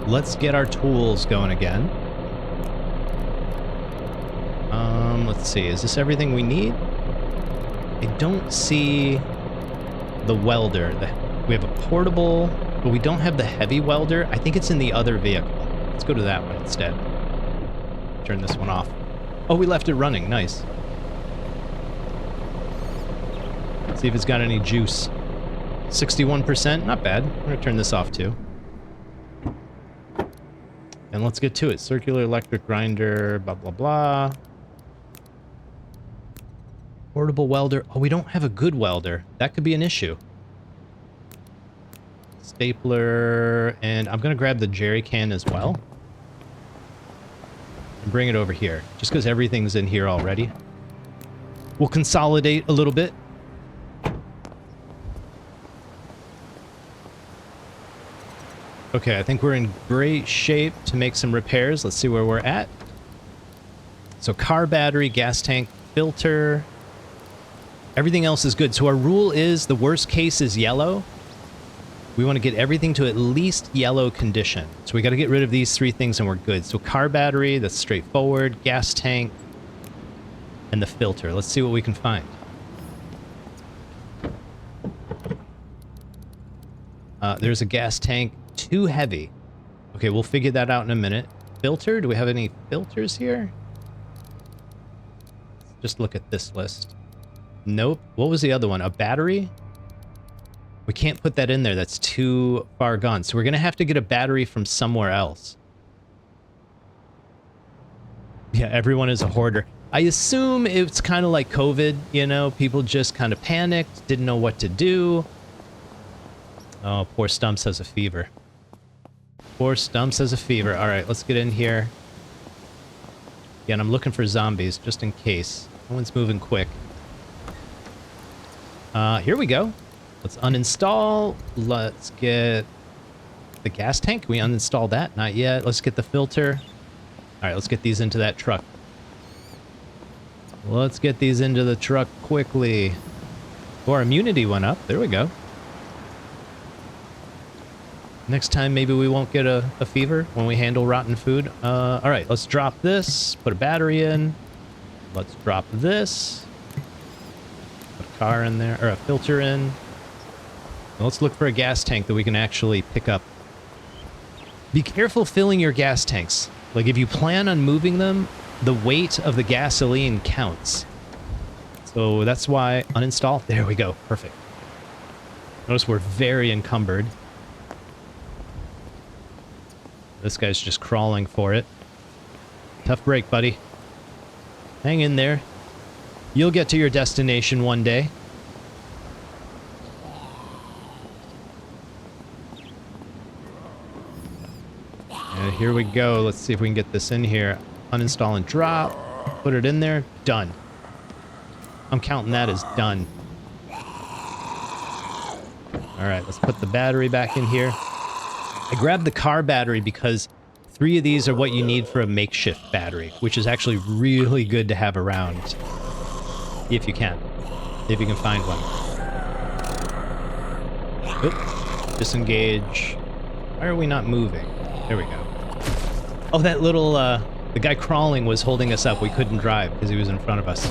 Let's get our tools going again. Let's see. Is this everything we need? I don't see the welder. We have a portable, but we don't have the heavy welder. I think it's in the other vehicle. Let's go to that one instead. Turn this one off. Oh, we left it running. Nice. Let's see if it's got any juice. 61%, not bad. I'm gonna turn this off too. And let's get to it. Circular electric grinder, blah, blah, blah. Portable welder. Oh, we don't have a good welder. That could be an issue. stapler, and I'm going to grab the jerry can as well. And bring it over here, just because everything's in here already. We'll consolidate a little bit. Okay, I think we're in great shape to make some repairs. Let's see where we're at. So car battery, gas tank, filter. Everything else is good. So our rule is the worst case is yellow. We want to get everything to at least yellow condition. So we got to get rid of these three things and we're good. So car battery, that's straightforward. Gas tank, and the filter. Let's see what we can find. There's a gas tank. Too heavy. Okay, we'll figure that out in a minute. Filter? Do we have any filters here? Let's just look at this list. Nope. What was the other one? A battery? We can't put that in there. That's too far gone. So we're going to have to get a battery from somewhere else. Yeah, everyone is a hoarder. I assume it's kind of like COVID, you know? People just kind of panicked, didn't know what to do. Oh, poor Stumps has a fever. Poor Stumps has a fever. All right, let's get in here. Again, I'm looking for zombies, just in case. No one's moving quick. Here we go. Let's uninstall. Let's get the gas tank. Can we uninstall that? Not yet. Let's get the filter. All right, let's get these into that truck. Let's get these into the truck quickly. Oh, our immunity went up. There we go. Next time, maybe we won't get a fever when we handle rotten food. All right, let's drop this. Put a battery in. Let's drop this. Put a car in there, or a filter in. Let's look for a gas tank that we can actually pick up. Be careful filling your gas tanks. Like, if you plan on moving them, the weight of the gasoline counts. So that's why uninstall. There we go. Perfect. Notice we're very encumbered. This guy's just crawling for it. Tough break, buddy. Hang in there. You'll get to your destination one day. And here we go. Let's see if we can get this in here. Uninstall and drop. Put it in there. Done. I'm counting that as done. All right, let's put the battery back in here. I grabbed the car battery because 3 of these are what you need for a makeshift battery, which is actually really good to have around. If you can. If you can find one. Oop. Disengage. Why are we not moving? There we go. Oh, that little, the guy crawling was holding us up. We couldn't drive because he was in front of us.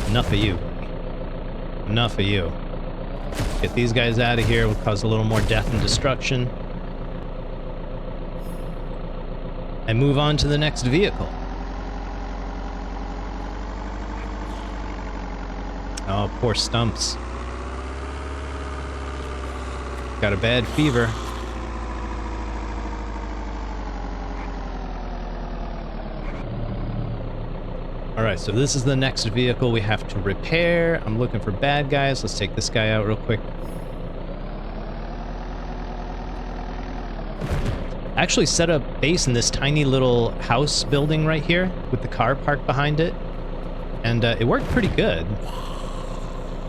Enough of you. Enough of you. Get these guys out of here. We'll cause a little more death and destruction. And move on to the next vehicle. Oh, poor Stumps. Got a bad fever. Alright, so this is the next vehicle we have to repair. I'm looking for bad guys. Let's take this guy out real quick. I actually set up base in this tiny little house building right here with the car parked behind it. And it worked pretty good.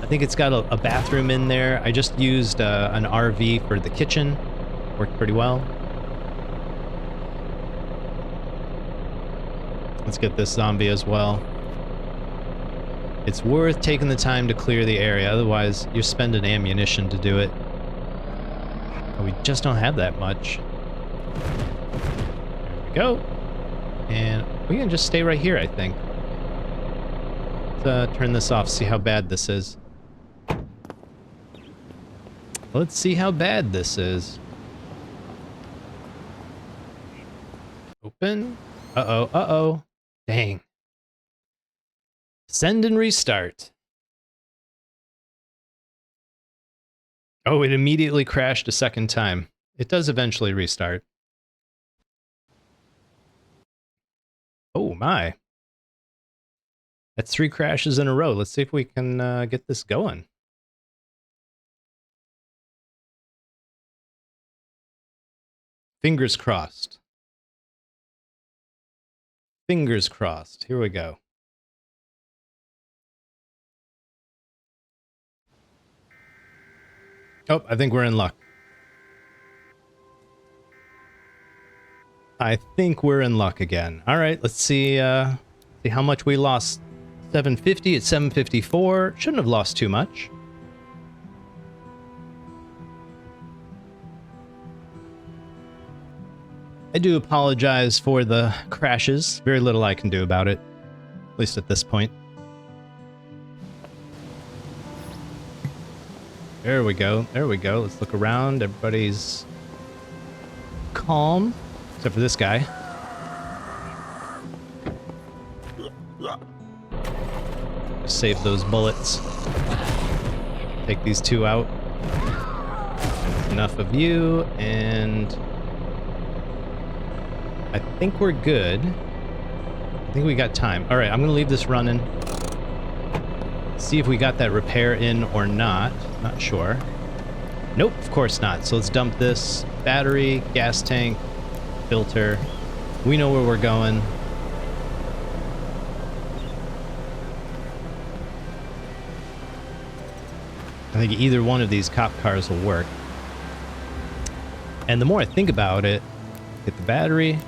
I think it's got a bathroom in there. I just used an RV for the kitchen. Worked pretty well. Let's get this zombie as well. It's worth taking the time to clear the area, otherwise you're spending ammunition to do it. But we just don't have that much. There we go. And we can just stay right here, I think. Let's turn this off, see how bad this is. Let's see how bad this is. Open. Uh-oh, uh-oh. Dang. Send and restart. Oh, it immediately crashed a second time. It does eventually restart. Oh my. That's 3 crashes in a row. Let's see if we can get this going. Fingers crossed. Fingers crossed. Here we go. Oh, I think we're in luck. I think we're in luck again. All right, let's see see how much we lost. 750 at 754. Shouldn't have lost too much. I do apologize for the crashes. Very little I can do about it, at least at this point. There we go. There we go. Let's look around. Everybody's calm, except for this guy. Save those bullets. Take these two out. Enough of you, and I think we're good. I think we got time. All right, I'm gonna leave this running. See if we got that repair in or not. Not sure. Nope, of course not. So let's dump this. Battery, gas tank, filter. We know where we're going. I think either one of these cop cars will work. And the more I think about it, get the battery,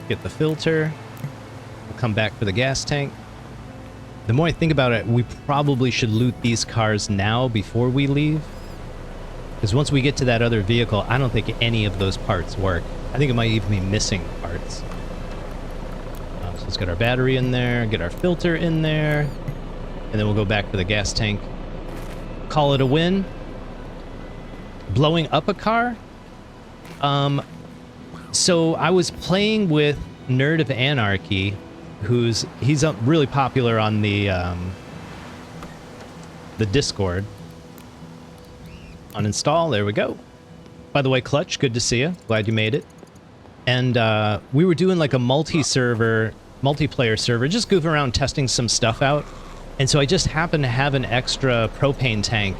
get the filter, we'll come back for the gas tank. The more I think about it, we probably should loot these cars now before we leave. Because once we get to that other vehicle, I don't think any of those parts work. I think it might even be missing parts. So let's get our battery in there, get our filter in there, and then we'll go back for the gas tank. Call it a win. Blowing up a car? So I was playing with Nerd of Anarchy, he's really popular on the Discord. Uninstall, there we go. By the way, Clutch, good to see you. Glad you made it. And we were doing like a multi-player server, just goofing around testing some stuff out. And so I just happened to have an extra propane tank,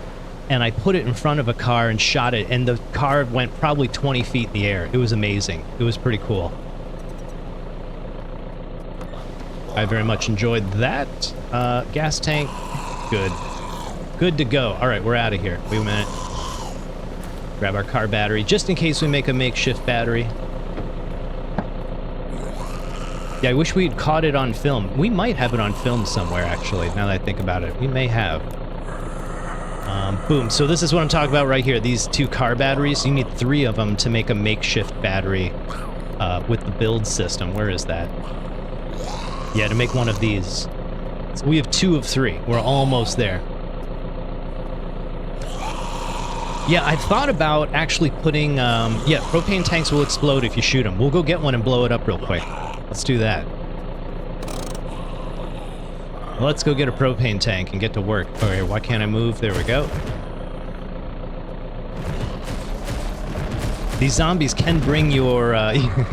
and I put it in front of a car and shot it, and the car went probably 20 feet in the air. It was amazing. It was pretty cool. I very much enjoyed that. Gas tank, good. Good to go. All right, we're out of here. Wait a minute. Grab our car battery, just in case we make a makeshift battery. Yeah, I wish we'd caught it on film. We might have it on film somewhere, actually, now that I think about it. We may have. Boom. So this is what I'm talking about right here. These two car batteries, you need 3 of them to make a makeshift battery with the build system. Where is that? Yeah, to make one of these. So we have 2 of 3. We're almost there. Yeah, I thought about actually putting... yeah, propane tanks will explode if you shoot them. We'll go get one and blow it up real quick. Let's do that. Let's go get a propane tank and get to work. Okay, why can't I move? There we go. These zombies can bring your...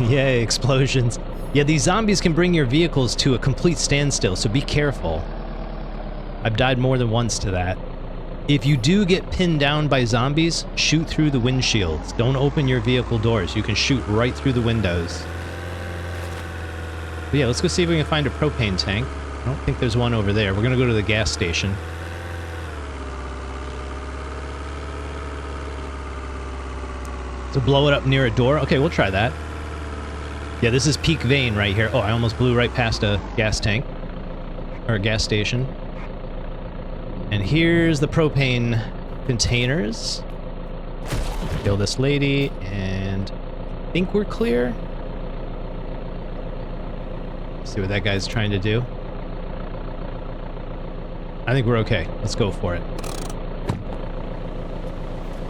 yay, explosions. Yeah, these zombies can bring your vehicles to a complete standstill, so be careful. I've died more than once to that. If you do get pinned down by zombies, shoot through the windshields. Don't open your vehicle doors. You can shoot right through the windows. But yeah, let's go see if we can find a propane tank. I don't think there's one over there. We're gonna go to the gas station. So blow it up near a door? Okay, we'll try that. Yeah, this is peak vein right here. Oh, I almost blew right past a gas tank. Or a gas station. And here's the propane containers. Kill this lady, and I think we're clear. See what that guy's trying to do. I think we're okay. Let's go for it.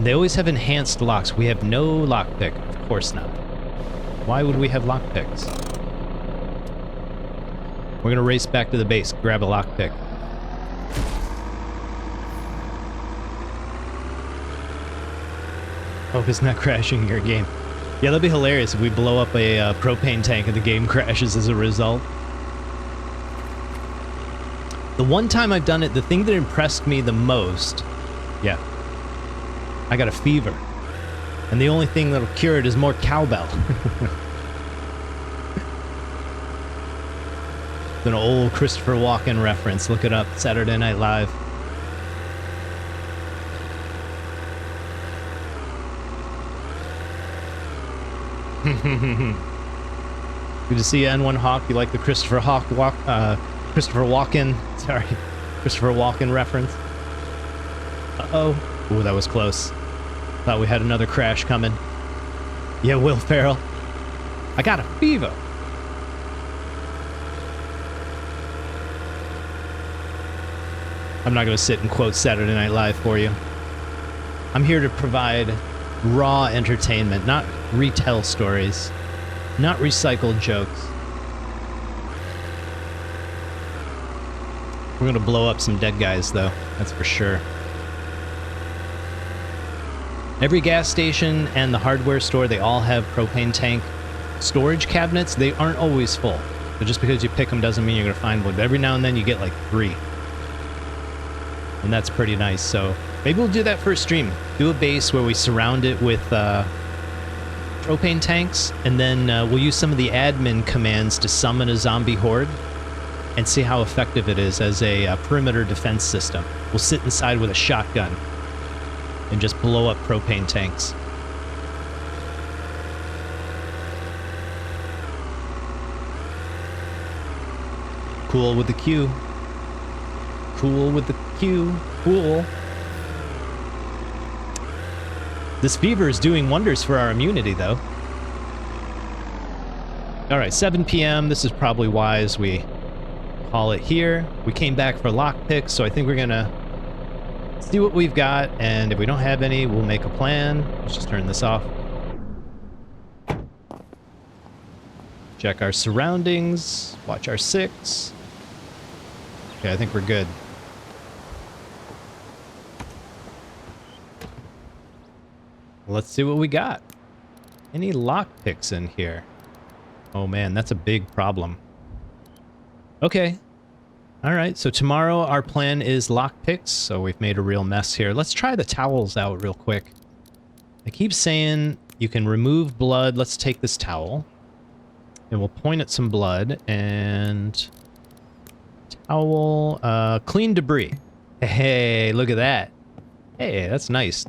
They always have enhanced locks. We have no lockpick. Of course not. Why would we have lockpicks? We're gonna race back to the base, grab a lockpick. Hope it's not crashing your game. Yeah, that'd be hilarious if we blow up a propane tank and the game crashes as a result. The one time I've done it, the thing that impressed me the most... Yeah. I got a fever. And the only thing that'll cure it is more cowbell. It's an old Christopher Walken reference. Look it up, Saturday Night Live. Good to see you, N1 Hawk. You like the Christopher Walken, sorry, Christopher Walken reference? Uh-oh. Ooh, that was close. Thought we had another crash coming. Yeah, Will Ferrell. I got a fever. I'm not going to sit and quote Saturday Night Live for you. I'm here to provide raw entertainment, not retell stories, not recycled jokes. We're going to blow up some dead guys, though. That's for sure. Every gas station and the hardware store, they all have propane tank storage cabinets. They aren't always full. So just because you pick them doesn't mean you're going to find one. But every now and then you get like 3. And that's pretty nice. So maybe we'll do that for a stream. Do a base where we surround it with propane tanks. And then we'll use some of the admin commands to summon a zombie horde. And see how effective it is as a perimeter defense system. We'll sit inside with a shotgun. And just blow up propane tanks. Cool with the Q. Cool with the Q. Cool. This fever is doing wonders for our immunity, though. Alright, 7 p.m. This is probably wise we call it here. We came back for lockpicks, so I think we're gonna see what we've got, and if we don't have any, we'll make a plan. Let's just turn this off. Check our surroundings. Watch our 6. Okay, I think we're good. Let's see what we got. Any lockpicks in here? Oh man, that's a big problem. Okay. Alright, so tomorrow our plan is lockpicks, so we've made a real mess here. Let's try the towels out real quick. I keep saying you can remove blood. Let's take this towel. And we'll point at some blood, and... Towel, clean debris. Hey, look at that. Hey, that's nice.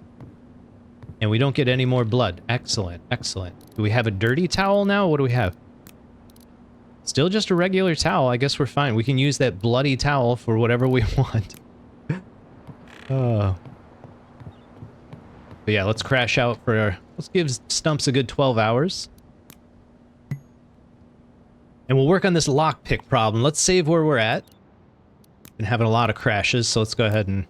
And we don't get any more blood. Excellent, excellent. Do we have a dirty towel now? What do we have? Still just a regular towel. I guess we're fine. We can use that bloody towel for whatever we want. Oh. But yeah, let's crash out for... Let's give Stumps a good 12 hours. And we'll work on this lockpick problem. Let's save where we're at. Been having a lot of crashes, so let's go ahead and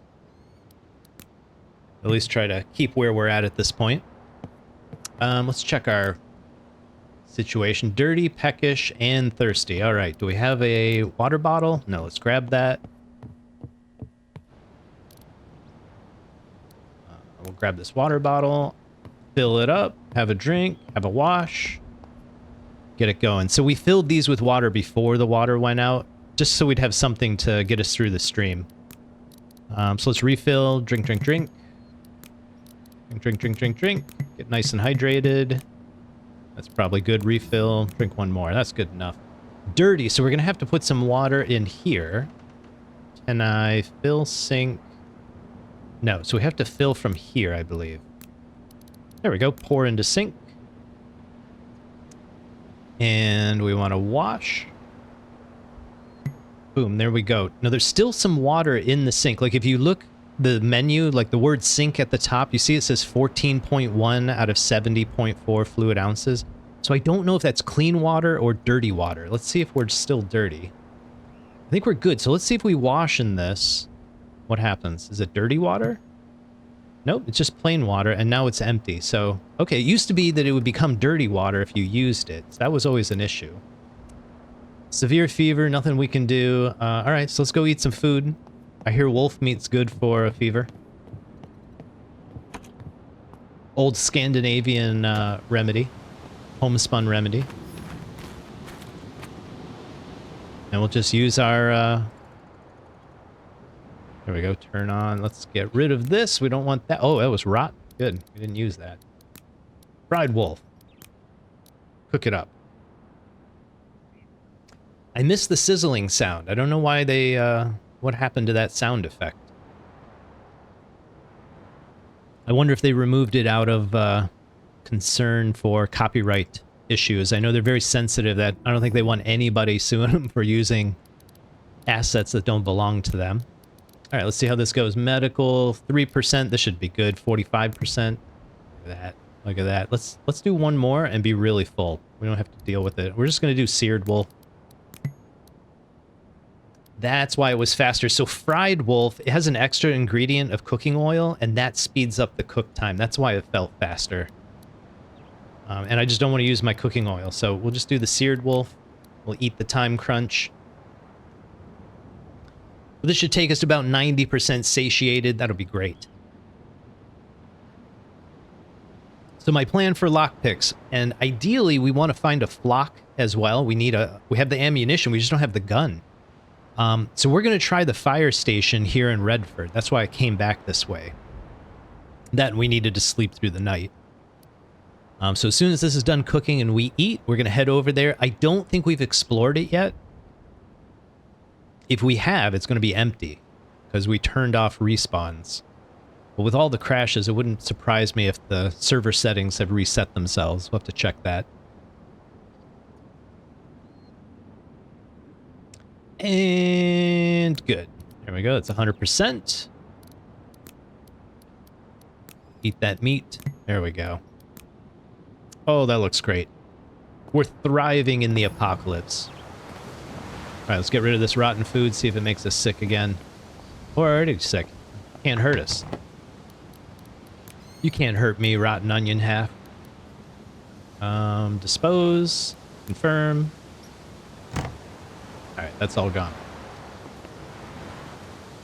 at least try to keep where we're at this point. Let's check our situation. Dirty, peckish, and thirsty. All right, do we have a water bottle? No, let's grab that. We'll grab this water bottle, fill it up, have a drink, have a wash, get it going. So we filled these with water before the water went out, just so we'd have something to get us through the stream. So let's refill, drink, drink, drink. Drink, drink, drink, drink. Get nice and hydrated. That's probably good. Refill. Drink one more. That's good enough. Dirty. So we're going to have to put some water in here. Can I fill sink? No. So we have to fill from here, I believe. There we go. Pour into sink. And we want to wash. Boom. There we go. Now there's still some water in the sink. Like if you look the menu, like the word sink at the top, you see it says 14.1 out of 70.4 fluid ounces. So I don't know if that's clean water or dirty water. Let's see if we're still dirty. I think we're good. So let's see if we wash in this. What happens? Is it dirty water? Nope, it's just plain water, and now it's empty. So, okay, it used to be that it would become dirty water if you used it. So that was always an issue. Severe fever, nothing we can do. All right, so let's go eat some food. I hear wolf meat's good for a fever. Old Scandinavian remedy. Homespun remedy. And we'll just use our... There we go, turn on. Let's get rid of this. We don't want that. Oh, that was rot. Good, we didn't use that. Fried wolf. Cook it up. I miss the sizzling sound. I don't know why they, what happened to that sound effect. I wonder if they removed it out of concern for copyright issues. I know they're very sensitive that I don't think they want anybody suing them for using assets that don't belong to them. All right, let's see how this goes. Medical, 3%. This should be good. 45%. Look at that. Look at that. Let's do one more and be really full. We don't have to deal with it. We're just going to do seared wolf. That's why it was faster. So fried wolf, it has an extra ingredient of cooking oil, and that speeds up the cook time. That's why it felt faster. And I just don't want to use my cooking oil, so we'll just do the seared wolf. We'll eat the time crunch. This should take us to about 90% satiated. That'll be great. So my plan for lockpicks, and ideally we want to find a flock as well. We have the ammunition, we just don't have the gun. So we're going to try the fire station here in Redford. That's why I came back this way. That we needed to sleep through the night. So as soon as this is done cooking and we eat, we're going to head over there. I don't think we've explored it yet. If we have, it's going to be empty because we turned off respawns. But with all the crashes, it wouldn't surprise me if the server settings have reset themselves. We'll have to check that. And good. There we go. It's 100%. Eat that meat. There we go. Oh, that looks great. We're thriving in the apocalypse. All right, let's get rid of this rotten food, see if it makes us sick again. We're already sick. Can't hurt us. You can't hurt me, rotten onion half. Dispose. Confirm. Alright, that's all gone.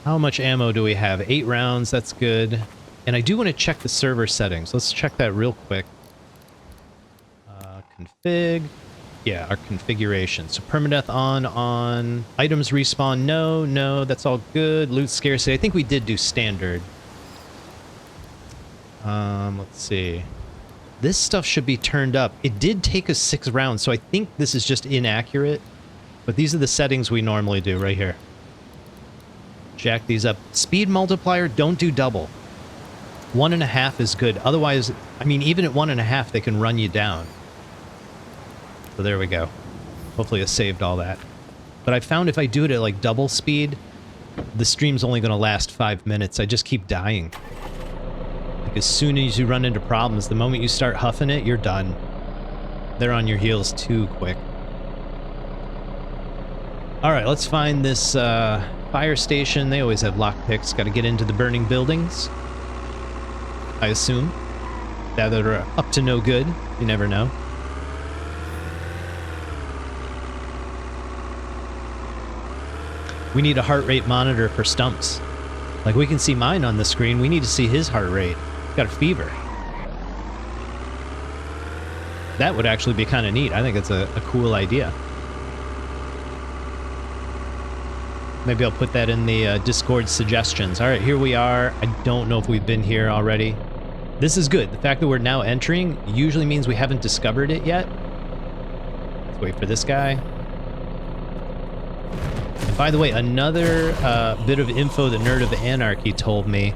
How much ammo do we have? 8 rounds, that's good. And I do want to check the server settings. Let's check that real quick. Config. Yeah, our configuration. So permadeath on. Items respawn, no, that's all good. Loot scarcity, I think we did do standard. Let's see. This stuff should be turned up. It did take us 6 rounds, so I think this is just inaccurate. But these are the settings we normally do right here. Jack these up. Speed multiplier, don't do double. 1.5 is good. Otherwise, I mean, even at 1.5, they can run you down. So there we go. Hopefully it saved all that. But I found if I do it at like double speed, the stream's only going to last 5 minutes. I just keep dying. Like as soon as you run into problems, the moment you start huffing it, you're done. They're on your heels too quick. Alright, let's find this fire station. They always have lockpicks. Got to get into the burning buildings. I assume. That are up to no good. You never know. We need a heart rate monitor for Stumps. Like, we can see mine on the screen. We need to see his heart rate. He's got a fever. That would actually be kind of neat. I think it's a cool idea. Maybe I'll put that in the Discord suggestions. All right, here we are. I don't know if we've been here already. This is good. The fact that we're now entering usually means we haven't discovered it yet. Let's wait for this guy. And by the way, another bit of info that Nerd of Anarchy told me.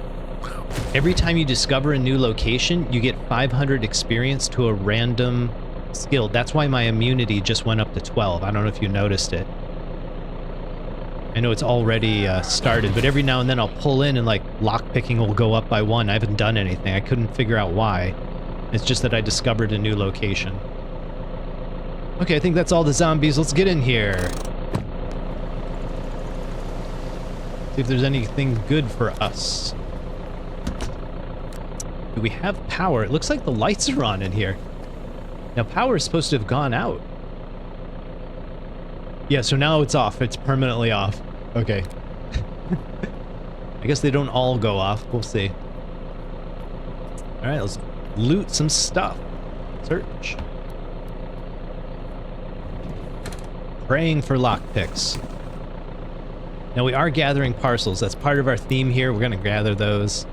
Every time you discover a new location, you get 500 experience to a random skill. That's why my immunity just went up to 12. I don't know if you noticed it. I know it's already started, but every now and then I'll pull in and like lockpicking will go up by 1. I haven't done anything. I couldn't figure out why. It's just that I discovered a new location. Okay, I think that's all the zombies. Let's get in here. See if there's anything good for us. Do we have power? It looks like the lights are on in here. Now power is supposed to have gone out. Yeah, so now it's off. It's permanently off. Okay. I guess they don't all go off. We'll see. Alright, let's loot some stuff. Search. Praying for lockpicks. Now we are gathering parcels. That's part of our theme here. We're going to gather those.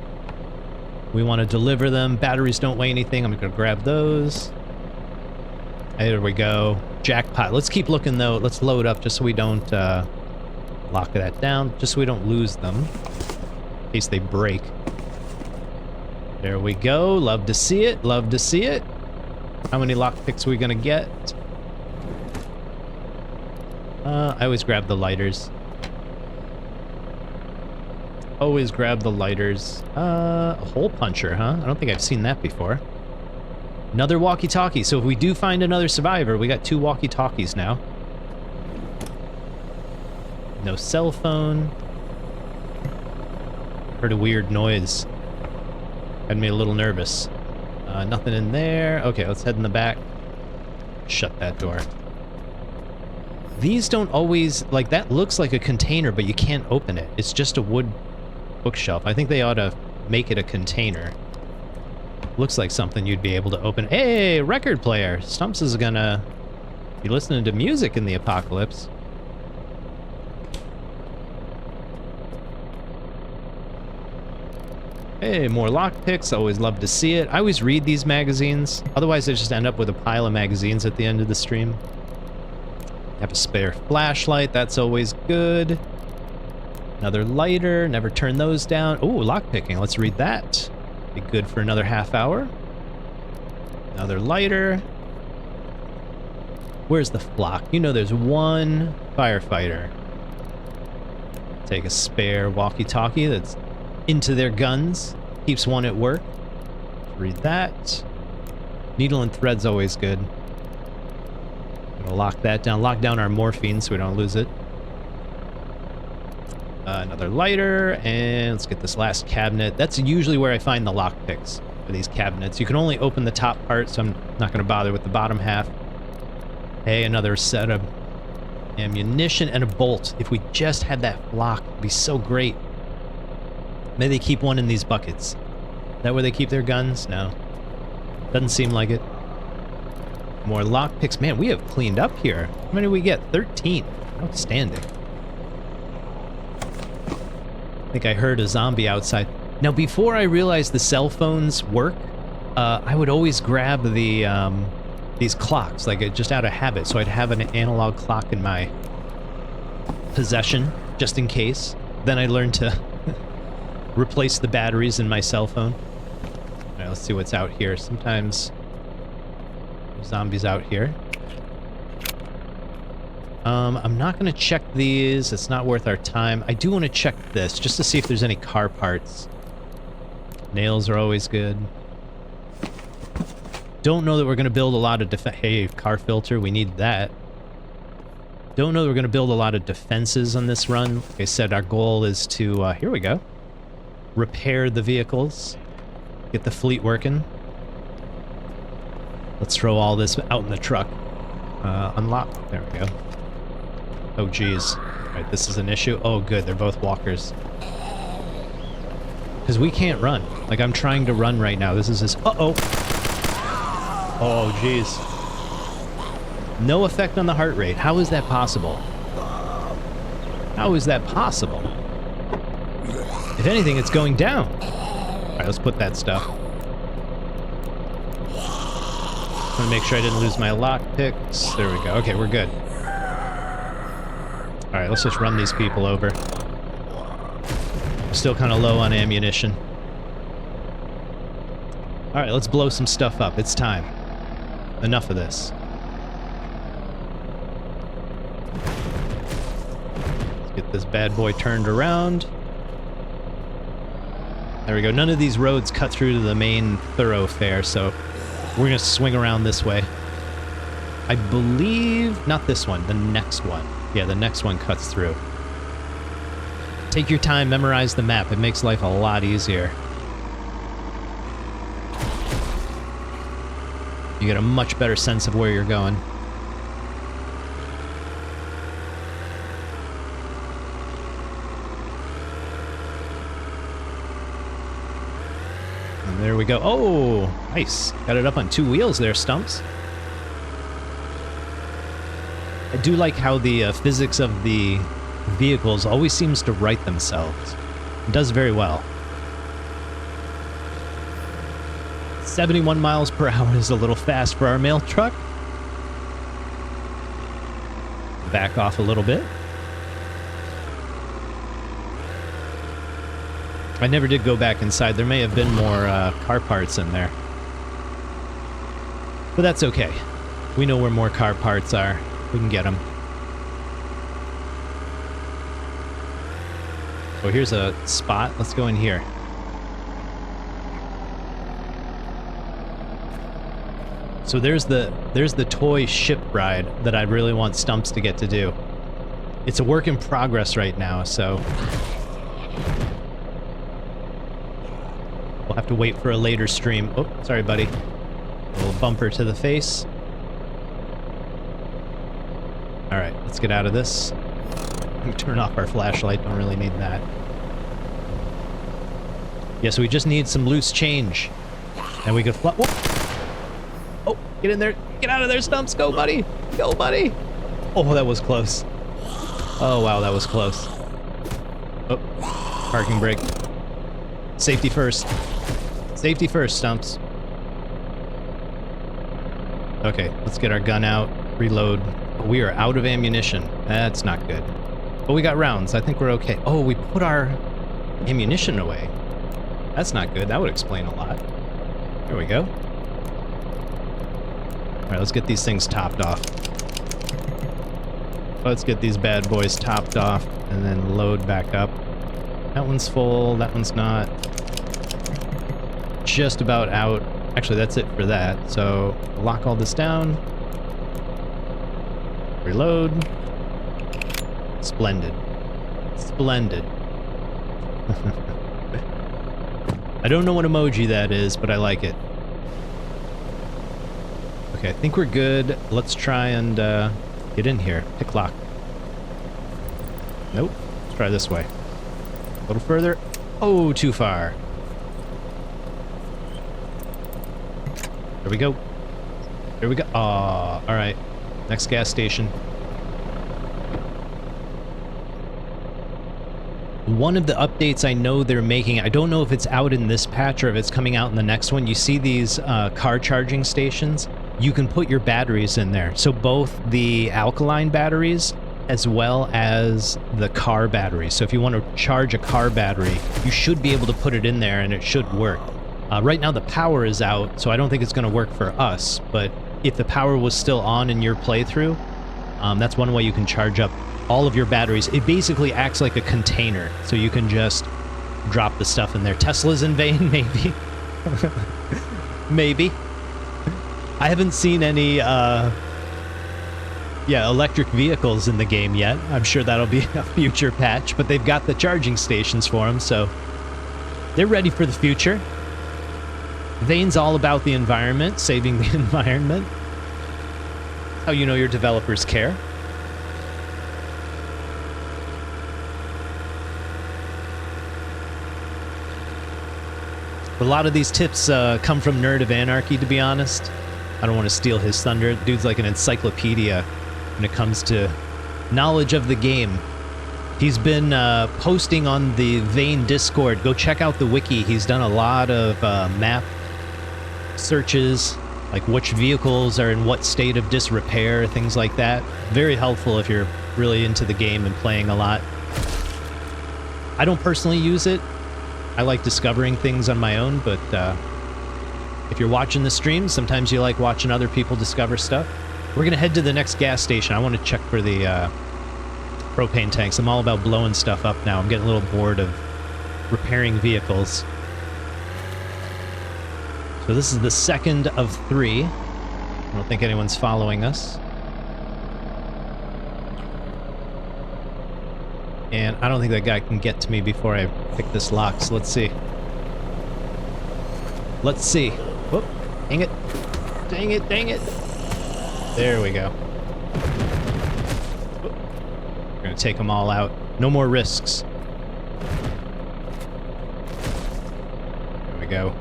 We want to deliver them. Batteries don't weigh anything. I'm going to grab those. There we go. Jackpot. Let's keep looking, though. Let's load up just so we don't lock that down, just so we don't lose them in case they break. There we go. Love to see it. Love to see it. How many lockpicks are we going to get? I always grab the lighters. Always grab the lighters. A hole puncher, huh? I don't think I've seen that before. Another walkie-talkie. So if we do find another survivor, we got 2 walkie-talkies now. No cell phone. Heard a weird noise. Had me a little nervous. Nothing in there. Okay, let's head in the back. Shut that door. These don't always... Like, that looks like a container, but you can't open it. It's just a wood bookshelf. I think they ought to make it a container. Looks like something you'd be able to open. Hey, record player! Stumps is gonna be listening to music in the apocalypse. Hey, more lockpicks. Always love to see it. I always read these magazines. Otherwise, I just end up with a pile of magazines at the end of the stream. Have a spare flashlight. That's always good. Another lighter. Never turn those down. Oh, lockpicking. Let's read that. Be good for another half hour. Another lighter. Where's the flock? You know there's one firefighter. Take a spare walkie-talkie that's into their guns. Keeps one at work. Read that. Needle and thread's always good. Gonna lock that down. Lock down our morphine so we don't lose it. Another lighter, and let's get this last cabinet. That's usually where I find the lockpicks for these cabinets. You can only open the top part, so I'm not going to bother with the bottom half. Hey, another set of ammunition and a bolt. If we just had that flock, it'd be so great. Maybe they keep one in these buckets. Is that where they keep their guns? No. Doesn't seem like it. More lockpicks. Man, we have cleaned up here. How many do we get? 13. Outstanding. I think I heard a zombie outside. Now, before I realized the cell phones work, I would always grab the these clocks, like just out of habit. So I'd have an analog clock in my possession, just in case. Then I learned to replace the batteries in my cell phone. All right, let's see what's out here. Sometimes zombies out here. I'm not going to check these. It's not worth our time. I do want to check this, just to see if there's any car parts. Nails are always good. Don't know that we're going to build a lot of Hey, car filter, we need that. Don't know that we're going to build a lot of defenses on this run. Like I said, our goal is to, here we go. Repair the vehicles. Get the fleet working. Let's throw all this out in the truck. Unlock. There we go. Oh, geez. Alright, this is an issue. Oh, good. They're both walkers. Because we can't run. Like, I'm trying to run right now. This is this... Uh-oh! Oh, geez. No effect on the heart rate. How is that possible? How is that possible? If anything, it's going down. Alright, let's put that stuff. I want to make sure I didn't lose my lockpicks. There we go. Okay, we're good. Alright, let's just run these people over. I'm still kind of low on ammunition. Alright, let's blow some stuff up. It's time. Enough of this. Let's get this bad boy turned around. There we go. None of these roads cut through to the main thoroughfare, so we're going to swing around this way. I believe... Not this one, the next one. Yeah, the next one cuts through. Take your time, memorize the map. It makes life a lot easier. You get a much better sense of where you're going. And there we go. Oh, nice. Got it up on 2 wheels there, Stumps. I do like how the physics of the vehicles always seems to right themselves. It does very well. 71 miles per hour is a little fast for our mail truck. Back off a little bit. I never did go back inside. There may have been more car parts in there. But that's okay. We know where more car parts are. We can get them. Oh, here's a spot. Let's go in here. So there's the toy ship ride that I really want Stumps to get to do. It's a work in progress right now, so we'll have to wait for a later stream. Oh, sorry, buddy. A little bumper to the face. All right, let's get out of this. Turn off our flashlight. Don't really need that. Yeah, so we just need some loose change, and we could fly. Oh, get in there. Get out of there, Stumps. Go, buddy. Go, buddy. Oh, that was close. Oh, wow, that was close. Oh, parking brake. Safety first. Safety first, Stumps. Okay, let's get our gun out. Reload. We are out of ammunition. That's not good. But we got rounds. I think we're okay. Oh, we put our ammunition away. That's not good. That would explain a lot. There we go. Alright, let's get these things topped off. Let's get these bad boys topped off and then load back up. That one's full. That one's not. Just about out. Actually, that's it for that. So, lock all this down. Reload. Splendid. Splendid. I don't know what emoji that is, but I like it. Okay, I think we're good. Let's try and get in here. Pick lock. Nope. Let's try this way. A little further. Oh, too far. There we go. There we go. Aw, alright. Next gas station. One of the updates I know they're making, I don't know if it's out in this patch or if it's coming out in the next one, you see these car charging stations? You can put your batteries in there. So both the alkaline batteries as well as the car batteries. So if you want to charge a car battery, you should be able to put it in there and it should work. Right now the power is out, so I don't think it's going to work for us, but if the power was still on in your playthrough, that's one way you can charge up all of your batteries. It basically acts like a container, so you can just drop the stuff in there. Tesla's in vain, maybe. Maybe. I haven't seen any, electric vehicles in the game yet. I'm sure that'll be a future patch, but they've got the charging stations for them, so they're ready for the future. Vane's all about the environment, saving the environment. How you know your developers care. A lot of these tips come from Nerd of Anarchy, to be honest. I don't want to steal his thunder. Dude's like an encyclopedia when it comes to knowledge of the game. He's been posting on the Vane Discord. Go check out the wiki. He's done a lot of map searches, like which vehicles are in what state of disrepair, things like that. Very helpful if you're really into the game and playing a lot. I don't personally use it. I like discovering things on my own, but if you're watching the stream, sometimes you like watching other people discover stuff. We're going to head to the next gas station. I want to check for the propane tanks. I'm all about blowing stuff up now. I'm getting a little bored of repairing vehicles. So this is the second of 3. I don't think anyone's following us. And I don't think that guy can get to me before I pick this lock, so let's see. Let's see. Whoop. Dang it. Dang it, dang it. There we go. Whoop. We're gonna take them all out. No more risks. There we go.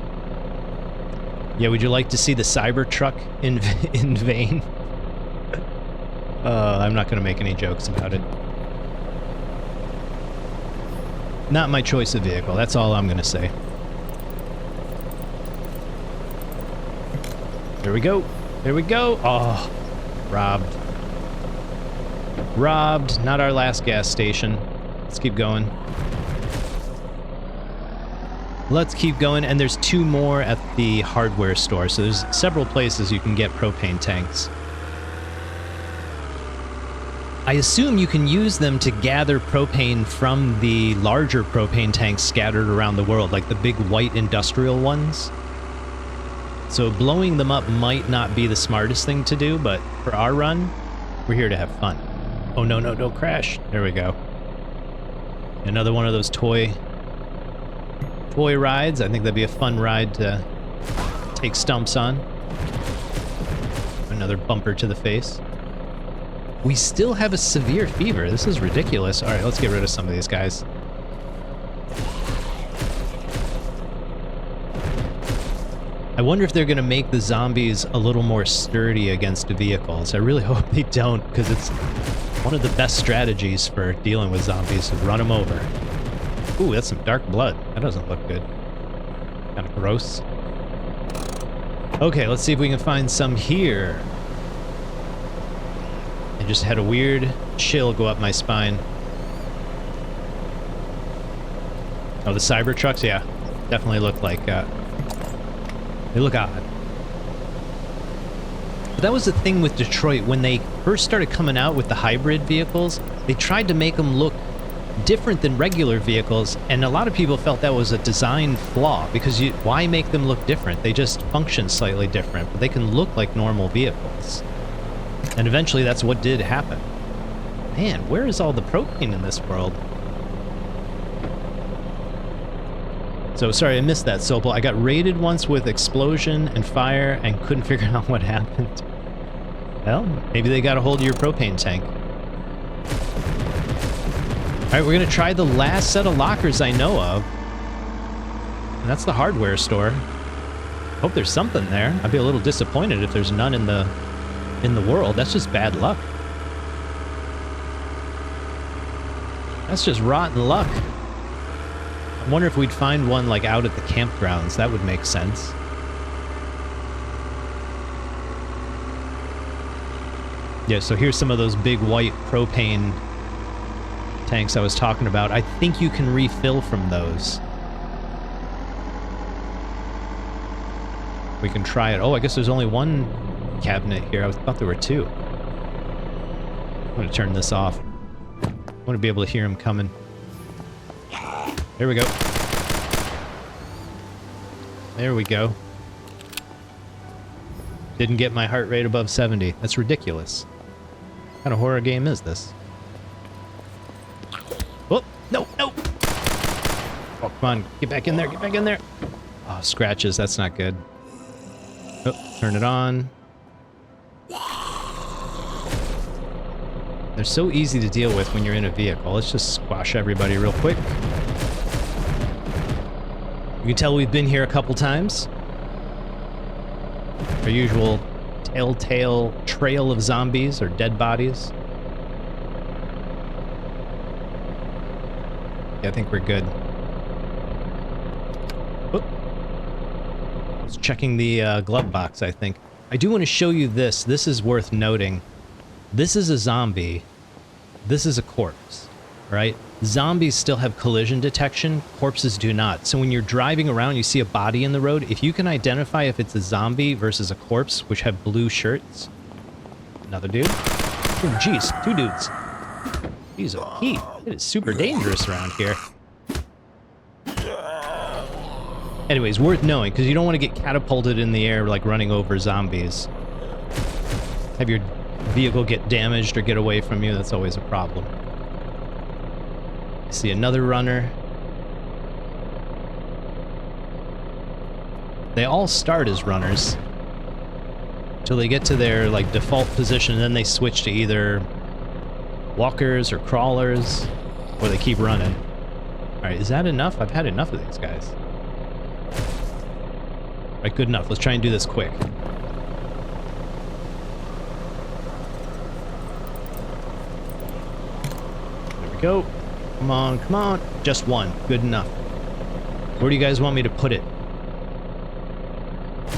Yeah, would you like to see the Cybertruck in Vane? I'm not gonna make any jokes about it. Not my choice of vehicle, that's all I'm gonna say. There we go. There we go. Oh, robbed. Robbed. Not our last gas station. Let's keep going. Let's keep going. And there's 2 more at the hardware store. So there's several places you can get propane tanks. I assume you can use them to gather propane from the larger propane tanks scattered around the world, like the big white industrial ones. So blowing them up might not be the smartest thing to do, but for our run, we're here to have fun. Oh, no, no, don't crash. There we go. Another one of those toy rides. I think that'd be a fun ride to take Stumps on. Another bumper to the face. We still have a severe fever. This is ridiculous. All right, let's get rid of some of these guys. I wonder if they're going to make the zombies a little more sturdy against vehicles. I really hope they don't, because it's one of the best strategies for dealing with zombies, is run them over. Ooh, that's some dark blood. That doesn't look good. Kind of gross. Okay, let's see if we can find some here. I just had a weird chill go up my spine. Oh, the cyber trucks? Yeah, definitely look like, they look odd. But that was the thing with Detroit. When they first started coming out with the hybrid vehicles, they tried to make them look different than regular vehicles, and a lot of people felt that was a design flaw, because why make them look different? They just function slightly different, but they can look like normal vehicles. And eventually that's what did happen. Man, where is all the propane in this world? So, sorry, I missed that, Sopal. I got raided once with explosion and fire and couldn't figure out what happened. Well, maybe they got a hold of your propane tank. Alright, we're going to try the last set of lockers I know of. And that's the hardware store. Hope there's something there. I'd be a little disappointed if there's none in the world. That's just bad luck. That's just rotten luck. I wonder if we'd find one, like, out at the campgrounds. That would make sense. Yeah, so here's some of those big white propane tanks I was talking about. I think you can refill from those. We can try it. Oh, I guess there's only one cabinet here. I thought there were 2. I'm going to turn this off. I want to be able to hear him coming. There we go. There we go. Didn't get my heart rate above 70. That's ridiculous. What kind of horror game is this? Oh, no, no! Oh, come on. Get back in there, get back in there. Oh, scratches. That's not good. Oh, turn it on. They're so easy to deal with when you're in a vehicle. Let's just squash everybody real quick. You can tell we've been here a couple times. Our usual telltale trail of zombies or dead bodies. Yeah, I think we're good. Oh. I was checking the glove box, I think. I do want to show you this. This is worth noting. This is a zombie. This is a corpse, right? Zombies still have collision detection. Corpses do not. So when you're driving around, you see a body in the road. If you can identify if it's a zombie versus a corpse, which have blue shirts. Another dude. Oh, geez, 2 dudes. Jeez, oh, Pete. It is super dangerous around here. Anyways, worth knowing, because you don't want to get catapulted in the air like running over zombies. Have your vehicle get damaged or get away from you. That's always a problem. I see another runner. They all start as runners until they get to their like default position, and then they switch to either walkers or crawlers, or they keep running. Alright, is that enough? I've had enough of these guys. Alright, good enough. Let's try and do this quick. There we go. Come on, come on. Just one. Good enough. Where do you guys want me to put it?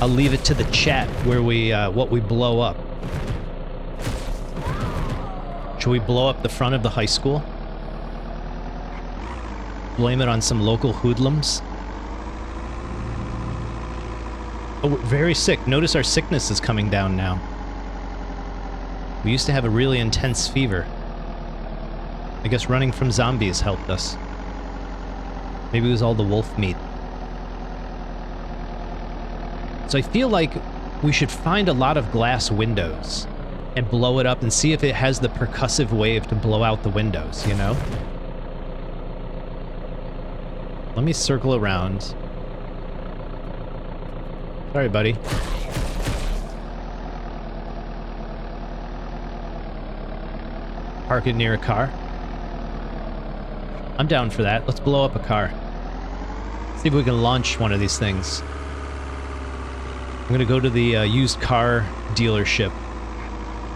I'll leave it to the chat where we, what we blow up. Should we blow up the front of the high school? Blame it on some local hoodlums? Oh, we're very sick. Notice our sickness is coming down now. We used to have a really intense fever. I guess running from zombies helped us. Maybe it was all the wolf meat. So I feel like we should find a lot of glass windows and blow it up and see if it has the percussive wave to blow out the windows, you know? Let me circle around. Sorry, buddy. Park it near a car. I'm down for that. Let's blow up a car. See if we can launch one of these things. I'm gonna go to the used car dealership.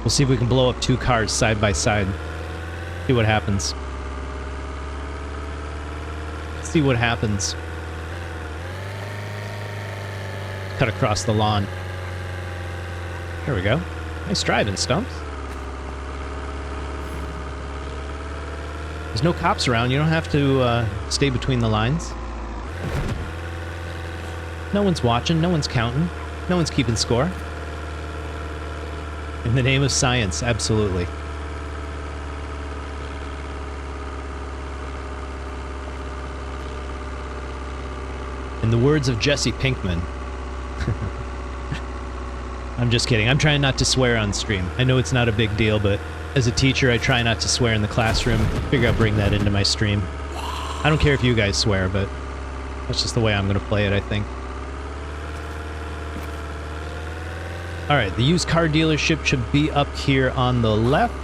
We'll see if we can blow up 2 cars side by side. See what happens. See what happens. Cut across the lawn. There we go. Nice driving, Stumps. There's no cops around. You don't have to stay between the lines. No one's watching. No one's counting. No one's keeping score. In the name of science, absolutely. In the words of Jesse Pinkman. I'm just kidding. I'm trying not to swear on stream. I know it's not a big deal, but as a teacher, I try not to swear in the classroom. Figure I'll bring that into my stream. I don't care if you guys swear, but that's just the way I'm going to play it, I think. Alright, the used car dealership should be up here on the left.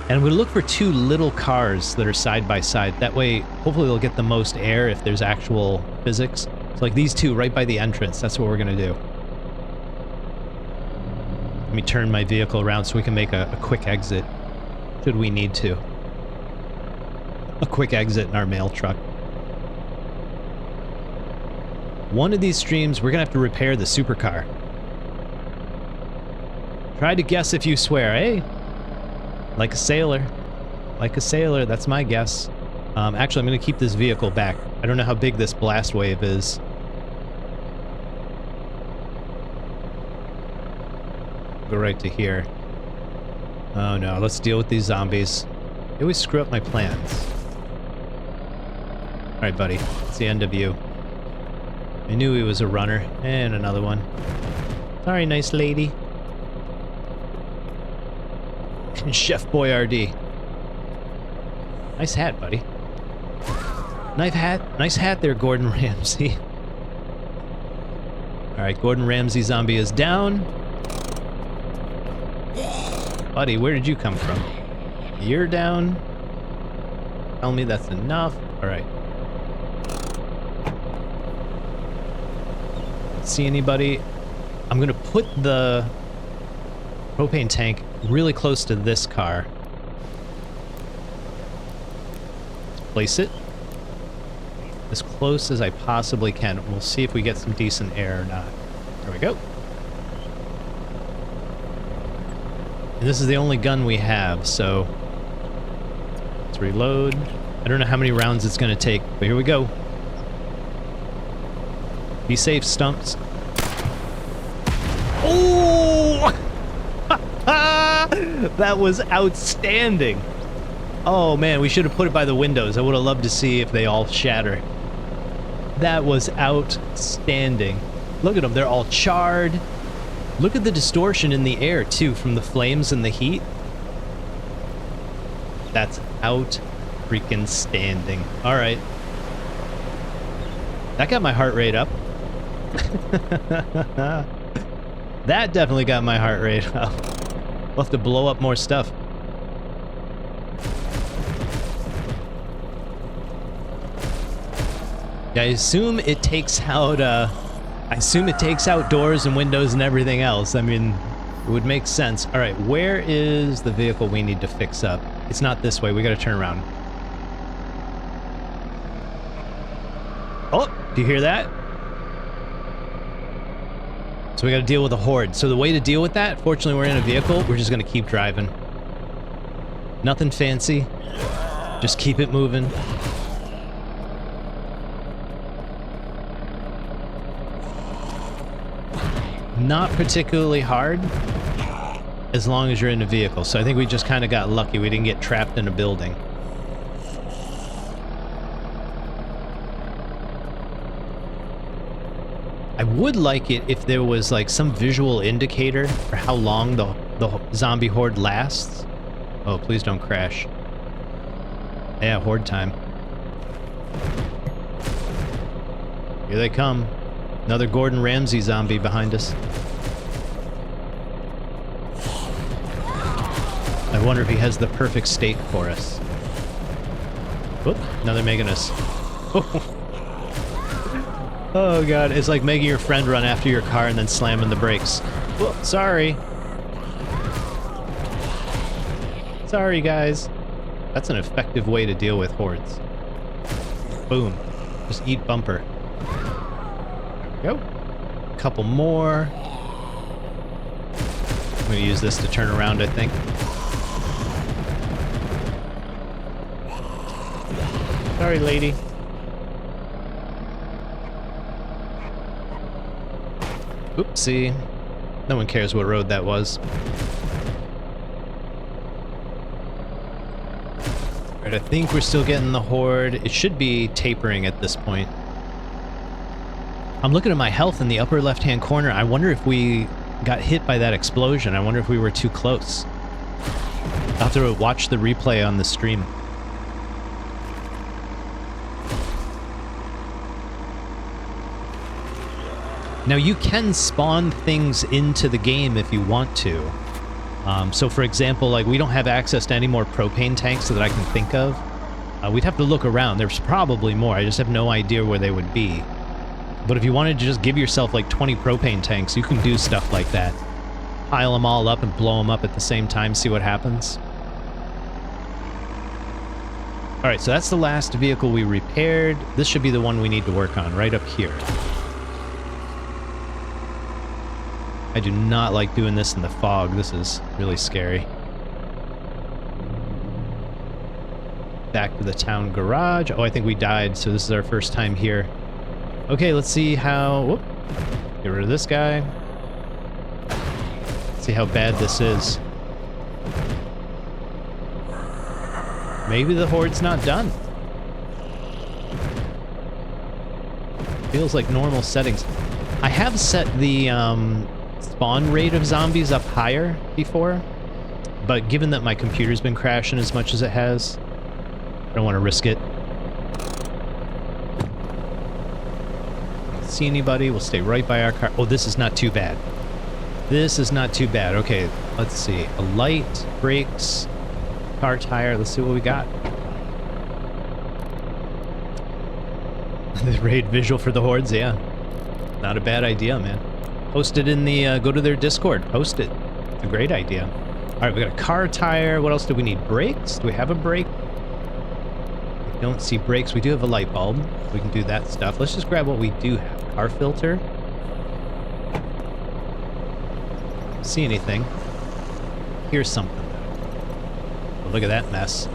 And I'm going to look for 2 little cars that are side by side. That way, hopefully they'll get the most air if there's actual physics. So like these 2 right by the entrance, that's what we're going to do. Let me turn my vehicle around so we can make a quick exit, should we need to. A quick exit in our mail truck. One of these streams, we're gonna have to repair the supercar. Try to guess if you swear, eh? Like a sailor. Like a sailor, that's my guess. Actually, I'm gonna keep this vehicle back. I don't know how big this blast wave is. Go right to here. Oh no, let's deal with these zombies. They always screw up my plans. Alright, buddy. It's the end of you. I knew he was a runner. And another one. Sorry, nice lady. Chef Boyardee. Nice hat, buddy. Nice hat there, Gordon Ramsay. Alright, Gordon Ramsay zombie is down. Buddy, where did you come from? You're down. Tell me that's enough. Alright. See anybody? I'm gonna put the propane tank really close to this car. Let's place it as close as I possibly can. We'll see if we get some decent air or not. There we go. And this is the only gun we have, so let's reload. I don't know how many rounds it's gonna take, but here we go. Be safe, Stumps. Oh! That was outstanding. Oh man, we should have put it by the windows. I would have loved to see if they all shatter. That was outstanding. Look at them, they're all charred. Look at the distortion in the air too from the flames and the heat. That's out freaking standing. All right. That got my heart rate up. That definitely got my heart rate up. We'll have to blow up more stuff. Yeah, I assume it takes out doors and windows and everything else. I mean, it would make sense. All right, where is the vehicle we need to fix up? It's not this way. We got to turn around. Oh, do you hear that? So we got to deal with a horde. So the way to deal with that, fortunately we're in a vehicle, we're just going to keep driving. Nothing fancy. Just keep it moving. Not particularly hard, as long as you're in a vehicle. So I think we just kind of got lucky. We didn't get trapped in a building. I would like it if there was like some visual indicator for how long the zombie horde lasts. Oh, please don't crash. Yeah, horde time. Here they come. Another Gordon Ramsay zombie behind us. I wonder if he has the perfect steak for us. Whoop, now they're making us. Oh god, it's like making your friend run after your car and then slamming the brakes. Whoop, sorry. Sorry, guys. That's an effective way to deal with hordes. Boom. Just eat bumper. There we go. A couple more. I'm gonna use this to turn around, I think. Sorry, lady. Oopsie. No one cares what road that was. Alright, I think we're still getting the horde. It should be tapering at this point. I'm looking at my health in the upper left-hand corner. I wonder if we got hit by that explosion. I wonder if we were too close. I'll have to watch the replay on the stream. Now, you can spawn things into the game if you want to. So, for example, like, we don't have access to any more propane tanks that I can think of. We'd have to look around. There's probably more. I just have no idea where they would be. But if you wanted to just give yourself, like, 20 propane tanks, you can do stuff like that. Pile them all up and blow them up at the same time, see what happens. Alright, so that's the last vehicle we repaired. This should be the one we need to work on, right up here. I do not like doing this in the fog. This is really scary. Back to the town garage. Oh, I think we died, so this is our first time here. Okay, let's see how... Whoop. Get rid of this guy. See how bad this is. Maybe the horde's not done. Feels like normal settings. I have set the spawn rate of zombies up higher before, but given that my computer's been crashing as much as it has, I don't want to risk it. See anybody? We'll stay right by our car. Oh, this is not too bad. This is not too bad. Okay, let's see. A light, brakes, car tire. Let's see what we got. The raid visual for the hordes, yeah. Not a bad idea, man. Post it in the, go to their Discord. Post it. It's a great idea. Alright, we got a car tire. What else do we need? Brakes? Do we have a brake? I don't see brakes. We do have a light bulb. We can do that stuff. Let's just grab what we do have. Car filter. See anything? Here's something. Oh, look at that mess.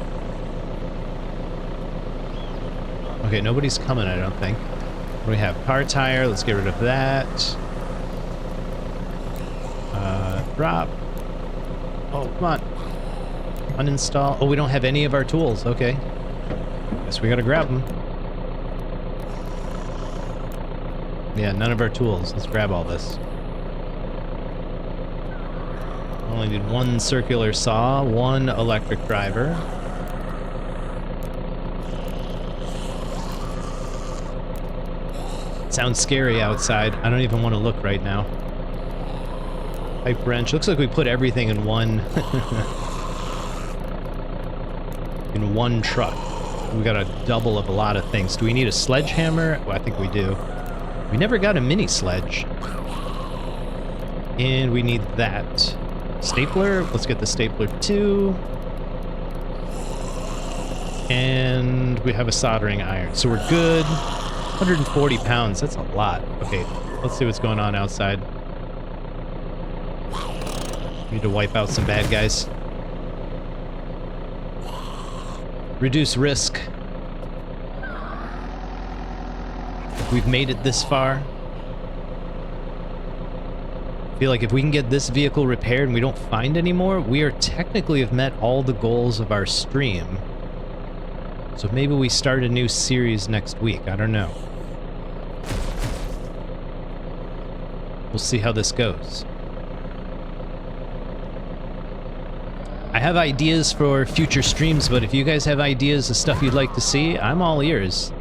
Okay, nobody's coming, I don't think. What do we have? Car tire. Let's get rid of that. Drop. Oh, come on. Uninstall. Oh, we don't have any of our tools. Okay. Guess we gotta grab them. Yeah, none of our tools. Let's grab all this. Only need one circular saw, one electric driver. Sounds scary outside. I don't even want to look right now. Pipe wrench. Looks like we put everything in one in one truck. We got a double of a lot of things. Do we need a sledgehammer? Well, I think we do. We never got a mini sledge. And we need that. Stapler. Let's get the stapler too. And we have a soldering iron. So we're good. 140 pounds. That's a lot. Okay, let's see what's going on outside. Need to wipe out some bad guys. Reduce risk. We've made it this far. I feel like if we can get this vehicle repaired and we don't find any more, we are technically have met all the goals of our stream. So maybe we start a new series next week. I don't know. We'll see how this goes. I have ideas for future streams, but if you guys have ideas of stuff you'd like to see, I'm all ears.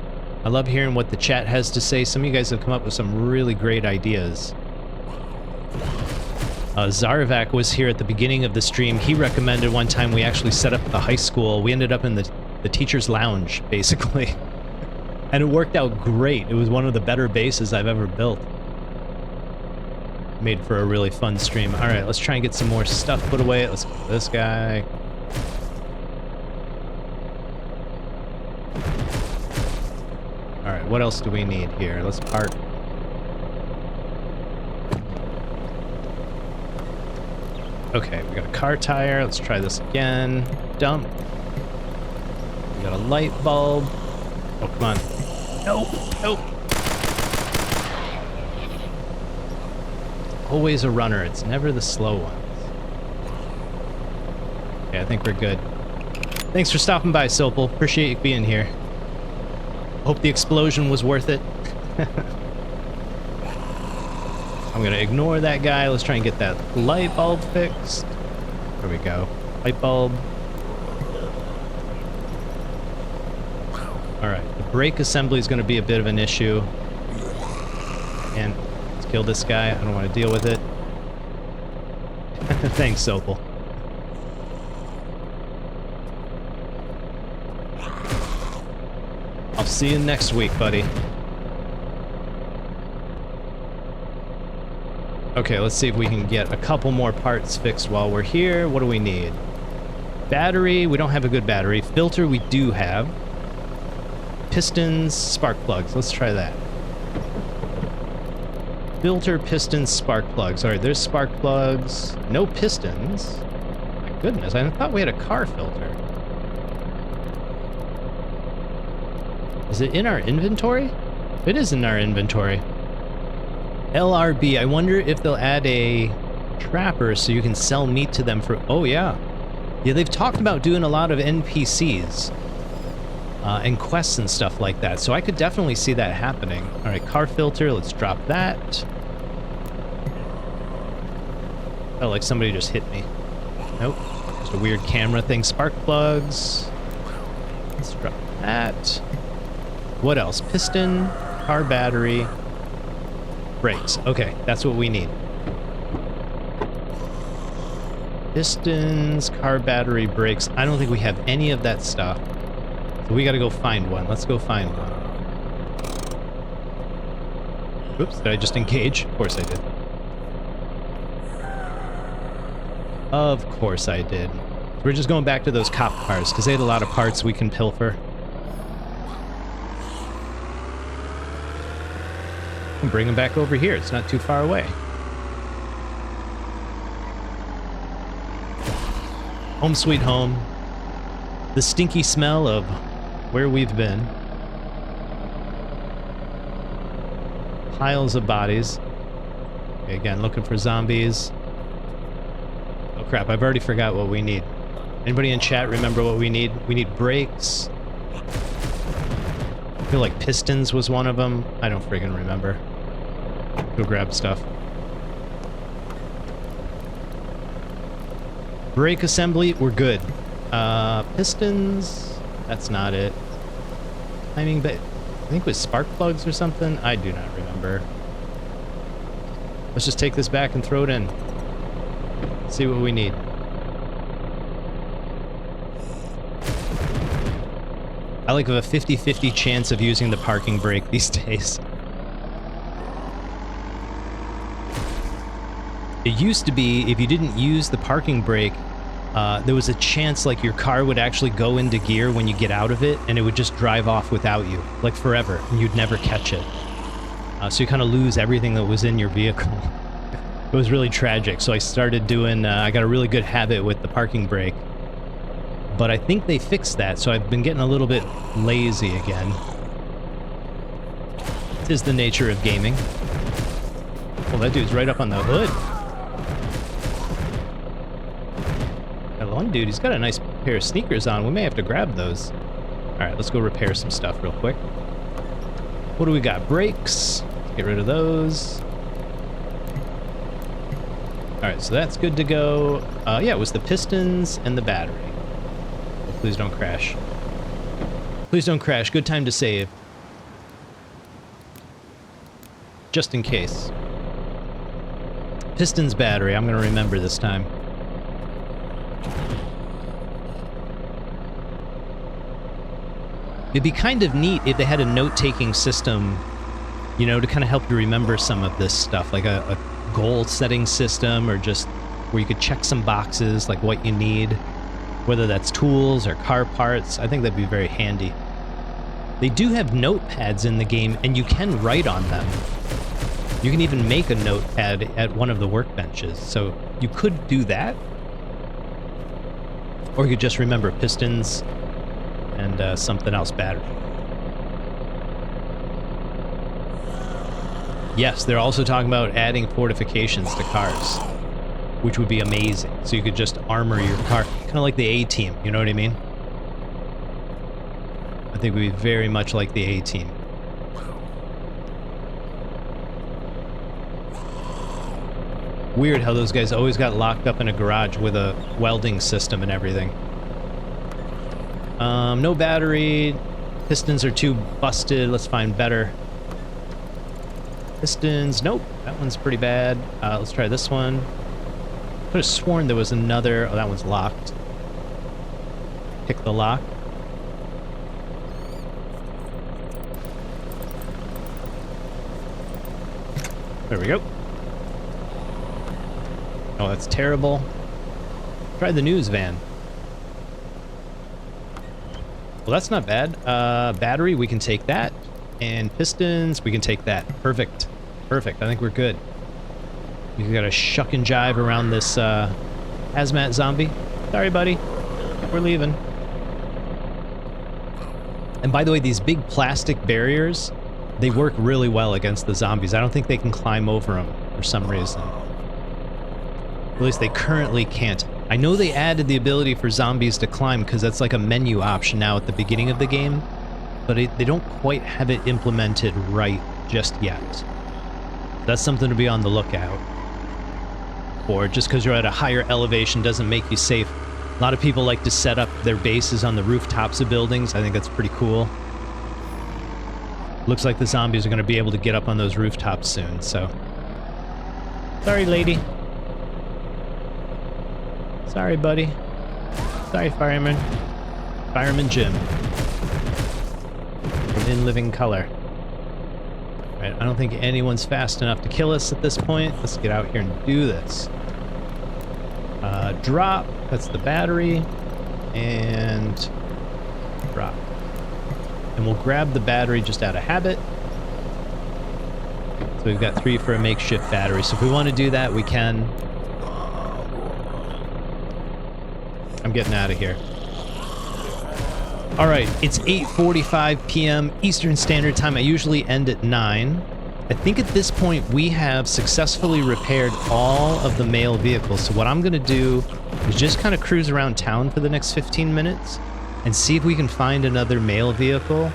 I love hearing what the chat has to say. Some of you guys have come up with some really great ideas. Zarvac was here at the beginning of the stream. He recommended one time we actually set up the high school. We ended up in the teacher's lounge, basically. And it worked out great. It was one of the better bases I've ever built. Made for a really fun stream. Alright, let's try and get some more stuff put away. Let's go to this guy. Alright, what else do we need here? Let's park. Okay, we got a car tire. Let's try this again. Dump. We got a light bulb. Oh, come on. No, no. Always a runner. It's never the slow ones. Okay, I think we're good. Thanks for stopping by, Sopal. Appreciate you being here. Hope the explosion was worth it. I'm gonna ignore that guy. Let's try and get that light bulb fixed. There we go. Light bulb. Alright, the brake assembly is gonna be a bit of an issue. And let's kill this guy. I don't want to deal with it. Thanks, Sopal. I'll see you next week, buddy. Okay, let's see if we can get a couple more parts fixed while we're here. What do we need? Battery, we don't have a good battery. Filter, we do have. Pistons, spark plugs. Let's try that. Filter, pistons, spark plugs. Alright, there's spark plugs. No pistons. My goodness, I thought we had a car filter. Is it in our inventory? It is in our inventory. LRB, I wonder if they'll add a trapper so you can sell meat to them for... Oh, yeah. Yeah, they've talked about doing a lot of NPCs and quests and stuff like that, so I could definitely see that happening. Alright, car filter, let's drop that. Felt like somebody just hit me. Nope, just a weird camera thing. Spark plugs. Let's drop that. What else? Piston, car battery, brakes. Okay, that's what we need. Pistons, car battery, brakes. I don't think we have any of that stuff. So we gotta go find one. Let's go find one. Oops, did I just engage? Of course I did. Of course I did. We're just going back to those cop cars, because they had a lot of parts we can pilfer. And bring them back over here. It's not too far away. Home sweet home. The stinky smell of where we've been. Piles of bodies. Okay, again, looking for zombies. Oh crap, I've already forgot what we need. Anybody in chat remember what we need? We need brakes. I feel like pistons was one of them. I don't friggin' remember. Go grab stuff. Brake assembly, we're good. Pistons, that's not it. Timing, but I think it was spark plugs or something. I do not remember. Let's just take this back and throw it in. See what we need. I like a 50-50 chance of using the parking brake these days. It used to be, if you didn't use the parking brake, there was a chance like your car would actually go into gear when you get out of it, and it would just drive off without you, like forever, and you'd never catch it. So you kind of lose everything that was in your vehicle. It was really tragic. So I started doing, I got a really good habit with the parking brake. But I think they fixed that, so I've been getting a little bit lazy again. It is the nature of gaming. Well, that dude's right up on the hood. That one dude, he's got a nice pair of sneakers on. We may have to grab those. All right, let's go repair some stuff real quick. What do we got? Brakes. Let's get rid of those. All right, so that's good to go. Yeah, it was the pistons and the battery. Oh, please don't crash. Please don't crash. Good time to save. Just in case. Pistons, battery. I'm going to remember this time. It'd be kind of neat if they had a note-taking system, you know, to kind of help you remember some of this stuff, like a goal-setting system, or just where you could check some boxes, like what you need, whether that's tools or car parts. I think that'd be very handy. They do have notepads in the game, and you can write on them. You can even make a notepad at one of the workbenches, so you could do that. Or you could just remember pistons and something else, battery. Yes, they're also talking about adding fortifications to cars, which would be amazing. So you could just armor your car, kind of like the A-Team, you know what I mean? I think it would be very much like the A-Team. Weird how those guys always got locked up in a garage with a welding system and everything. No battery. Pistons are too busted. Let's find better. Pistons. Nope. That one's pretty bad. Let's try this one. I could have sworn there was another. Oh, that one's locked. Pick the lock. There we go. Oh, that's terrible. Try the news van. Well, that's not bad. Battery, we can take that. And pistons, we can take that. Perfect. Perfect. I think we're good. We gotta shuck and jive around this hazmat zombie. Sorry, buddy. We're leaving. And by the way, these big plastic barriers, they work really well against the zombies. I don't think they can climb over them for some reason. At least they currently can't. I know they added the ability for zombies to climb because that's like a menu option now at the beginning of the game, but they don't quite have it implemented right just yet. That's something to be on the lookout for. Just because you're at a higher elevation doesn't make you safe. A lot of people like to set up their bases on the rooftops of buildings. I think that's pretty cool. Looks like the zombies are going to be able to get up on those rooftops soon, so... Sorry, lady. Sorry, buddy. Sorry, fireman. Fireman Jim. From In Living Color. Alright, I don't think anyone's fast enough to kill us at this point. Let's get out here and do this. Drop. That's the battery. And... drop. And we'll grab the battery just out of habit. So we've got 3 for a makeshift battery. So if we want to do that, we can... I'm getting out of here. All right, it's 8:45 p.m. Eastern Standard Time. I usually end at 9. I think at this point we have successfully repaired all of the mail vehicles. So what I'm going to do is just kind of cruise around town for the next 15 minutes and see if we can find another mail vehicle.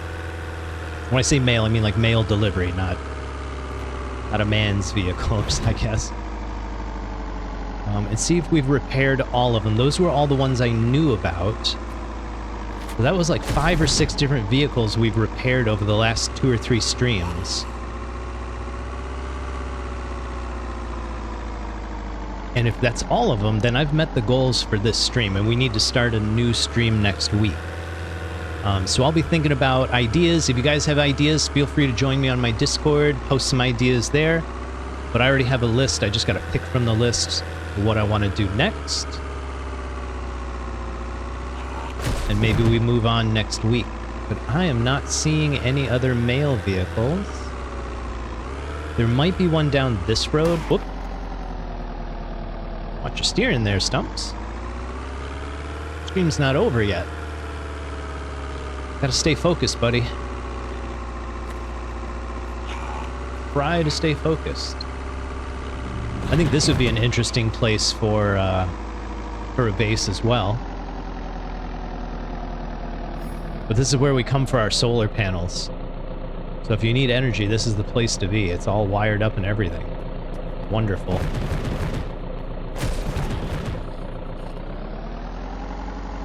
When I say mail, I mean like mail delivery, not a man's vehicle, I guess. And see if we've repaired all of them. Those were all the ones I knew about. So that was like 5 or 6 different vehicles we've repaired over the last 2 or 3 streams. And if that's all of them, then I've met the goals for this stream, and we need to start a new stream next week. So I'll be thinking about ideas. If you guys have ideas, feel free to join me on my Discord, post some ideas there. But I already have a list. I just got to pick from the list what I want to do next. And maybe we move on next week. But I am not seeing any other mail vehicles. There might be one down this road. Whoop. Watch your steering there, Stumps. Stream's not over yet. Gotta stay focused, buddy. Try to stay focused. I think this would be an interesting place for a base as well. But this is where we come for our solar panels. So if you need energy, this is the place to be. It's all wired up and everything. Wonderful.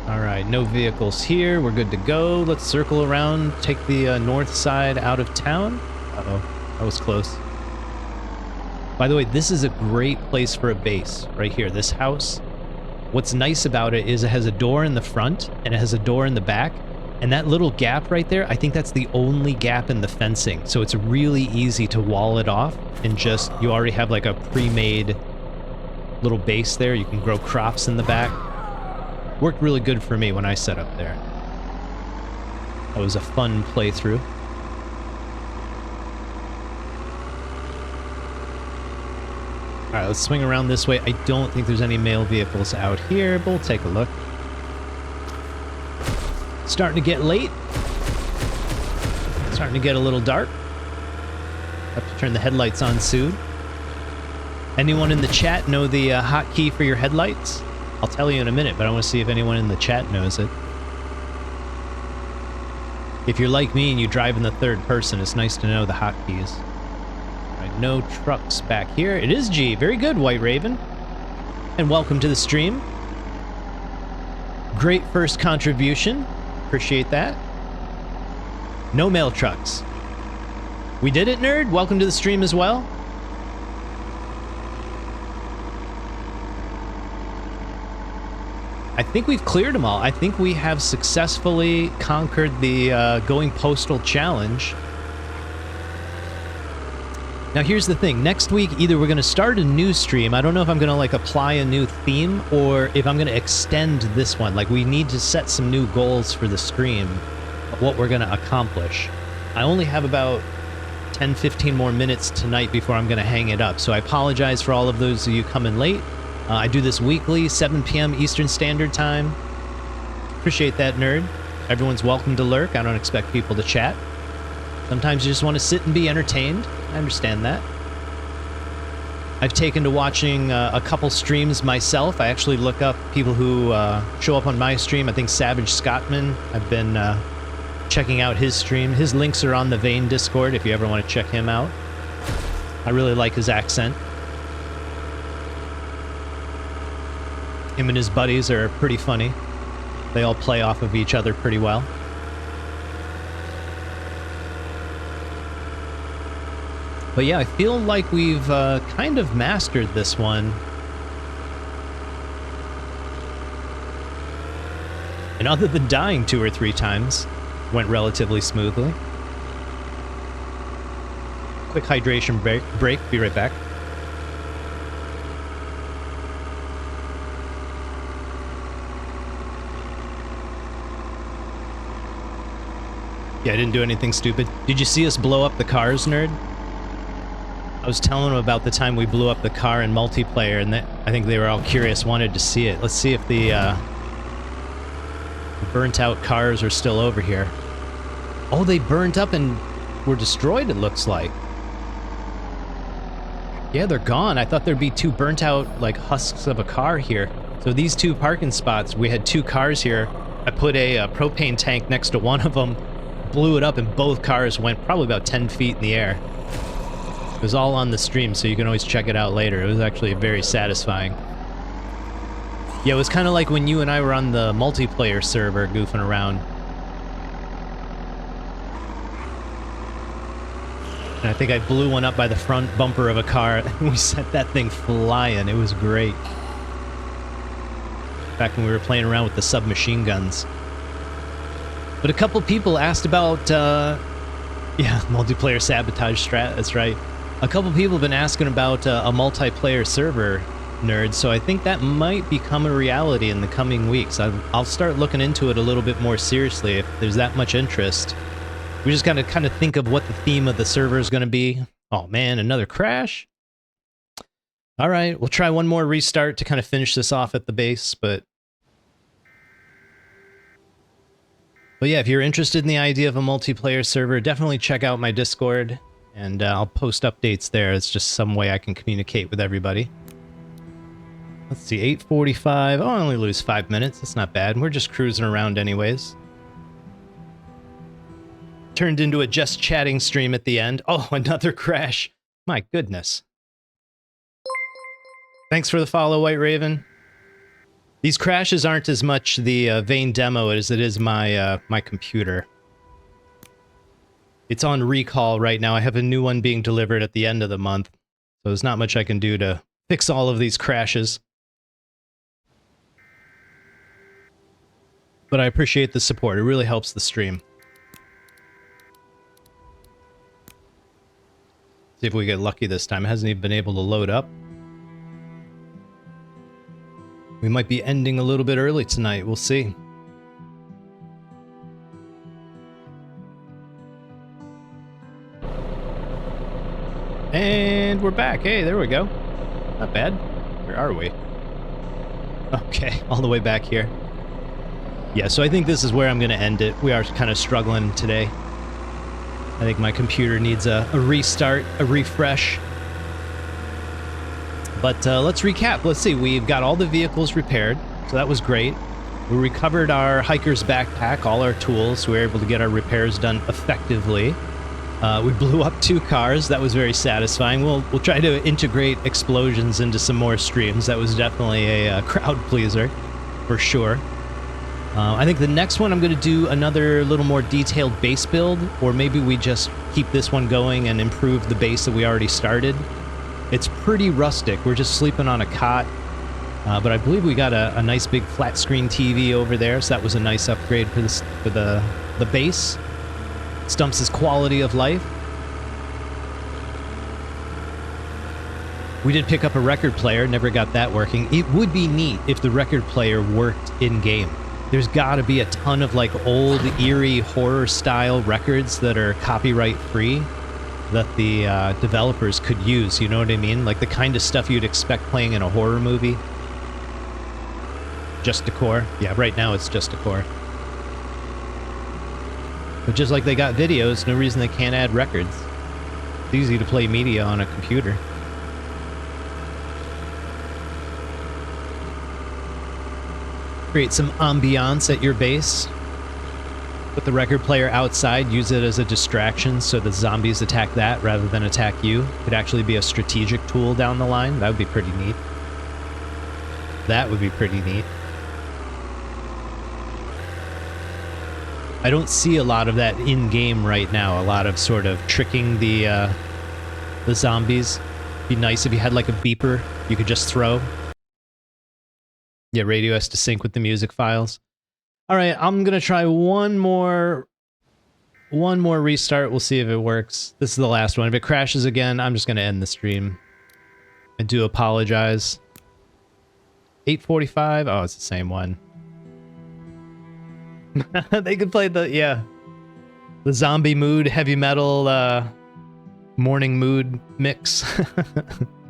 Alright, no vehicles here. We're good to go. Let's circle around, take the north side out of town. Uh-oh, that was close. By the way, this is a great place for a base, right here, this house. What's nice about it is it has a door in the front, and it has a door in the back. And that little gap right there, I think that's the only gap in the fencing. So it's really easy to wall it off, and just, you already have like a pre-made little base there. You can grow crops in the back. Worked really good for me when I set up there. That was a fun playthrough. Alright, let's swing around this way. I don't think there's any mail vehicles out here, but we'll take a look. Starting to get late. Starting to get a little dark. Have to turn the headlights on soon. Anyone in the chat know the hotkey for your headlights? I'll tell you in a minute, but I want to see if anyone in the chat knows it. If you're like me and you drive in the third person, it's nice to know the hotkeys. Right, no trucks back here. It is G. Very good, White Raven. And welcome to the stream. Great first contribution. Appreciate that. No mail trucks. We did it, nerd. Welcome to the stream as well. I think we've cleared them all. I think we have successfully conquered the Going Postal challenge. Now here's the thing. Next week, either we're going to start a new stream. I don't know if I'm going to like apply a new theme or if I'm going to extend this one. Like we need to set some new goals for the stream of what we're going to accomplish. I only have about 10-15 more minutes tonight before I'm going to hang it up. So I apologize for all of those of you coming late. I do this weekly, 7 p.m. Eastern Standard Time. Appreciate that, nerd. Everyone's welcome to lurk. I don't expect people to chat. Sometimes you just want to sit and be entertained. I understand that. I've taken to watching a couple streams myself. I actually look up people who show up on my stream. I think Savage Scottman, I've been checking out his stream. His links are on the Vane Discord if you ever want to check him out. I really like his accent. Him and his buddies are pretty funny. They all play off of each other pretty well. But yeah, I feel like we've kind of mastered this one. And other than dying 2 or 3 times, went relatively smoothly. Quick hydration break. Be right back. Yeah, I didn't do anything stupid. Did you see us blow up the cars, nerd? I was telling them about the time we blew up the car in multiplayer, and I think they were all curious, wanted to see it. Let's see if the burnt-out cars are still over here. Oh, they burnt up and were destroyed, it looks like. Yeah, they're gone. I thought there'd be 2 burnt-out, like, husks of a car here. So these 2 parking spots, we had 2 cars here. I put a propane tank next to one of them, blew it up, and both cars went probably about 10 feet in the air. It was all on the stream, so you can always check it out later. It was actually very satisfying. Yeah, it was kind of like when you and I were on the multiplayer server goofing around. And I think I blew one up by the front bumper of a car, and we set that thing flying. It was great. Back when we were playing around with the submachine guns. But a couple people asked about, yeah, multiplayer sabotage strat, that's right. A couple people have been asking about a multiplayer server, nerd, so I think that might become a reality in the coming weeks. I'll start looking into it a little bit more seriously if there's that much interest. We just gotta kind of think of what the theme of the server is going to be. Oh man, another crash? All right, we'll try one more restart to kind of finish this off at the base, but yeah, if you're interested in the idea of a multiplayer server, definitely check out my Discord, and I'll post updates there. It's just some way I can communicate with everybody. Let's see, 8:45. Oh, I only lose 5 minutes. That's not bad. We're just cruising around anyways. Turned into a just chatting stream at the end. Oh, another crash. My goodness. Thanks for the follow, White Raven. These crashes aren't as much the Vane demo as it is my my computer. It's on recall right now. I have a new one being delivered at the end of the month, so there's not much I can do to fix all of these crashes. But I appreciate the support. It really helps the stream. See if we get lucky this time. It hasn't even been able to load up. We might be ending a little bit early tonight. We'll see. And we're back. Hey, there we go. Not bad. Where are we? Okay, all the way back here. Yeah, so I think this is where I'm going to end it. We are kind of struggling today. I think my computer needs a restart, a refresh. But let's recap. Let's see. We've got all the vehicles repaired, so that was great. We recovered our hiker's backpack, all our tools, so we were able to get our repairs done effectively. We blew up 2 cars. That was very satisfying. We'll try to integrate explosions into some more streams. That was definitely a crowd pleaser, for sure. I think the next one I'm going to do another little more detailed base build, or maybe we just keep this one going and improve the base that we already started. It's pretty rustic. We're just sleeping on a cot, but I believe we got a nice big flat screen TV over there, so that was a nice upgrade for the base. Stumps' quality of life. We did pick up a record player, never got that working. It would be neat if the record player worked in-game. There's got to be a ton of like old, eerie, horror-style records that are copyright-free that the developers could use, you know what I mean? Like the kind of stuff you'd expect playing in a horror movie. Just decor. Yeah, right now it's just decor. But just like they got videos, no reason they can't add records. It's easy to play media on a computer. Create some ambiance at your base. Put the record player outside, use it as a distraction so the zombies attack that rather than attack you. Could actually be a strategic tool down the line. That would be pretty neat. That would be pretty neat. I don't see a lot of that in-game right now. A lot of sort of tricking the zombies. Be nice if you had like a beeper you could just throw. Yeah, radio has to sync with the music files. All right, I'm gonna try one more restart. We'll see if it works. This is the last one. If it crashes again, I'm just gonna end the stream. I do apologize. 8:45. Oh, it's the same one. They could play the zombie mood, heavy metal, morning mood mix.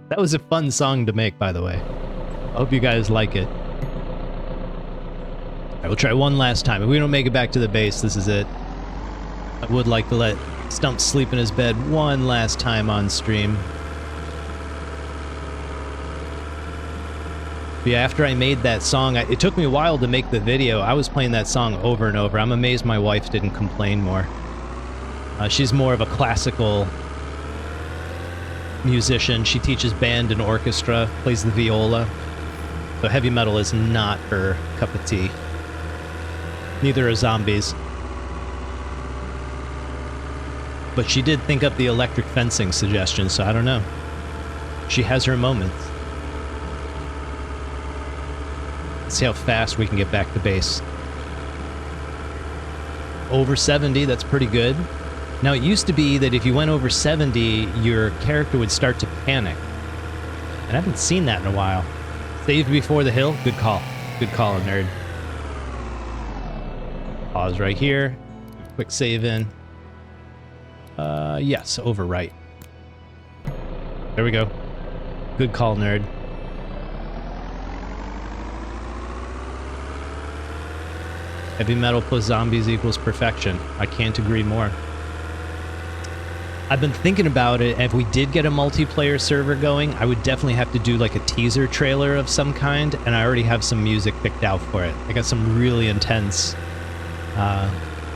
That was a fun song to make, by the way. I hope you guys like it. I will try one last time. If we don't make it back to the base, this is it. I would like to let Stumps sleep in his bed one last time on stream. But yeah, after I made that song, it took me a while to make the video. I was playing that song over and over. I'm amazed my wife didn't complain more. She's more of a classical musician. She teaches band and orchestra, plays the viola. So heavy metal is not her cup of tea. Neither are zombies. But she did think up the electric fencing suggestion, so I don't know. She has her moments. Let's see how fast we can get back to base. Over 70, that's pretty good. Now, it used to be that if you went over 70, your character would start to panic. And I haven't seen that in a while. Saved before the hill? Good call. Good call, nerd. Pause right here. Quick save in. Yes, overwrite. There we go. Good call, nerd. Heavy metal plus zombies equals perfection. I can't agree more. I've been thinking about it. If we did get a multiplayer server going, I would definitely have to do like a teaser trailer of some kind, and I already have some music picked out for it. I got some really intense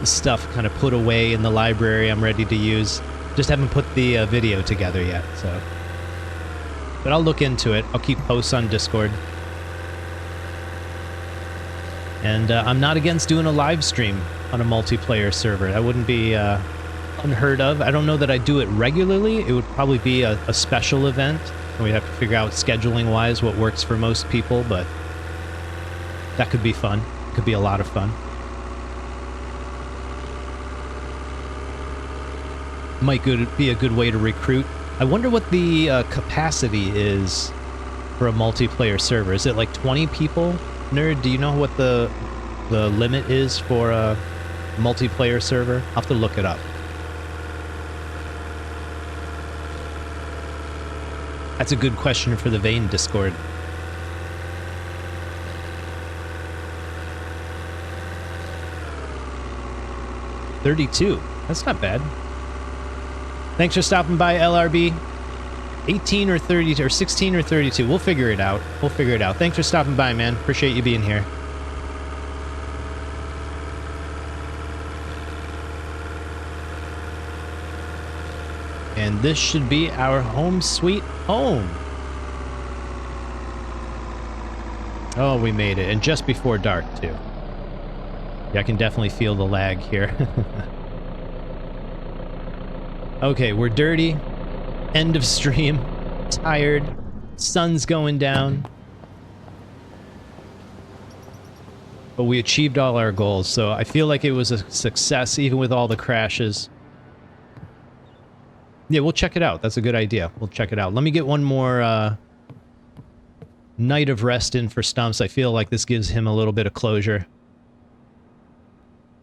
stuff kind of put away in the library I'm ready to use. Just haven't put the video together yet, so. But I'll look into it. I'll keep posts on Discord. And I'm not against doing a live stream on a multiplayer server. That wouldn't be unheard of. I don't know that I do it regularly. It would probably be a special event. And we'd have to figure out scheduling-wise what works for most people, but that could be fun. It could be a lot of fun. Might be a good way to recruit. I wonder what the capacity is for a multiplayer server. Is it like 20 people? Nerd, do you know what the limit is for a multiplayer server? I'll have to look it up. That's a good question for the Vane Discord. $32. That's not bad. Thanks for stopping by, LRB. 18 or 30 or 16 or 32. We'll figure it out. We'll figure it out. Thanks for stopping by, man. Appreciate you being here. And this should be our home sweet home. Oh, we made it. And just before dark, too. Yeah, I can definitely feel the lag here. Okay, we're dirty. End of stream. Tired. Sun's going down. But we achieved all our goals, so I feel like it was a success, even with all the crashes. Yeah, we'll check it out. That's a good idea. We'll check it out. Let me get one more night of rest in for Stumps. I feel like this gives him a little bit of closure.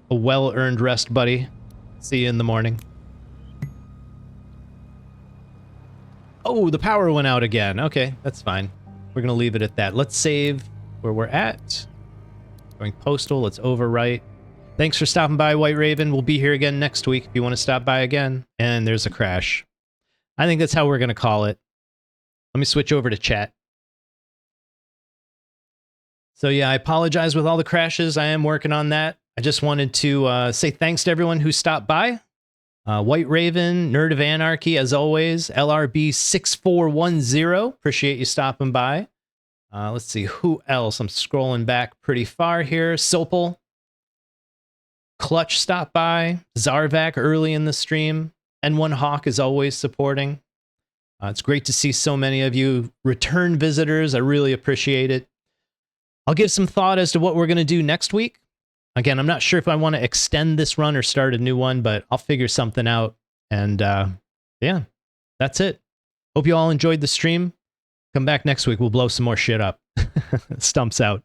A well-earned rest, buddy. See you in the morning. Oh, the power went out again. Okay, that's fine. We're gonna leave it at that. Let's save where we're at. Going Postal, let's overwrite. Thanks for stopping by, White Raven. We'll be here again next week if you want to stop by again. And there's a crash. I think that's how we're gonna call it. Let me switch over to chat. So yeah, I apologize with all the crashes. I am working on that. I just wanted to say thanks to everyone who stopped by. White Raven, Nerd of Anarchy, as always, LRB6410, appreciate you stopping by. Let's see, who else? I'm scrolling back pretty far here. Sopel, Clutch stopped by, Zarvac early in the stream, N1 Hawk is always supporting. It's great to see so many of you return visitors. I really appreciate it. I'll give some thought as to what we're going to do next week. Again, I'm not sure if I want to extend this run or start a new one, but I'll figure something out. And yeah, that's it. Hope you all enjoyed the stream. Come back next week. We'll blow some more shit up. Stumps out.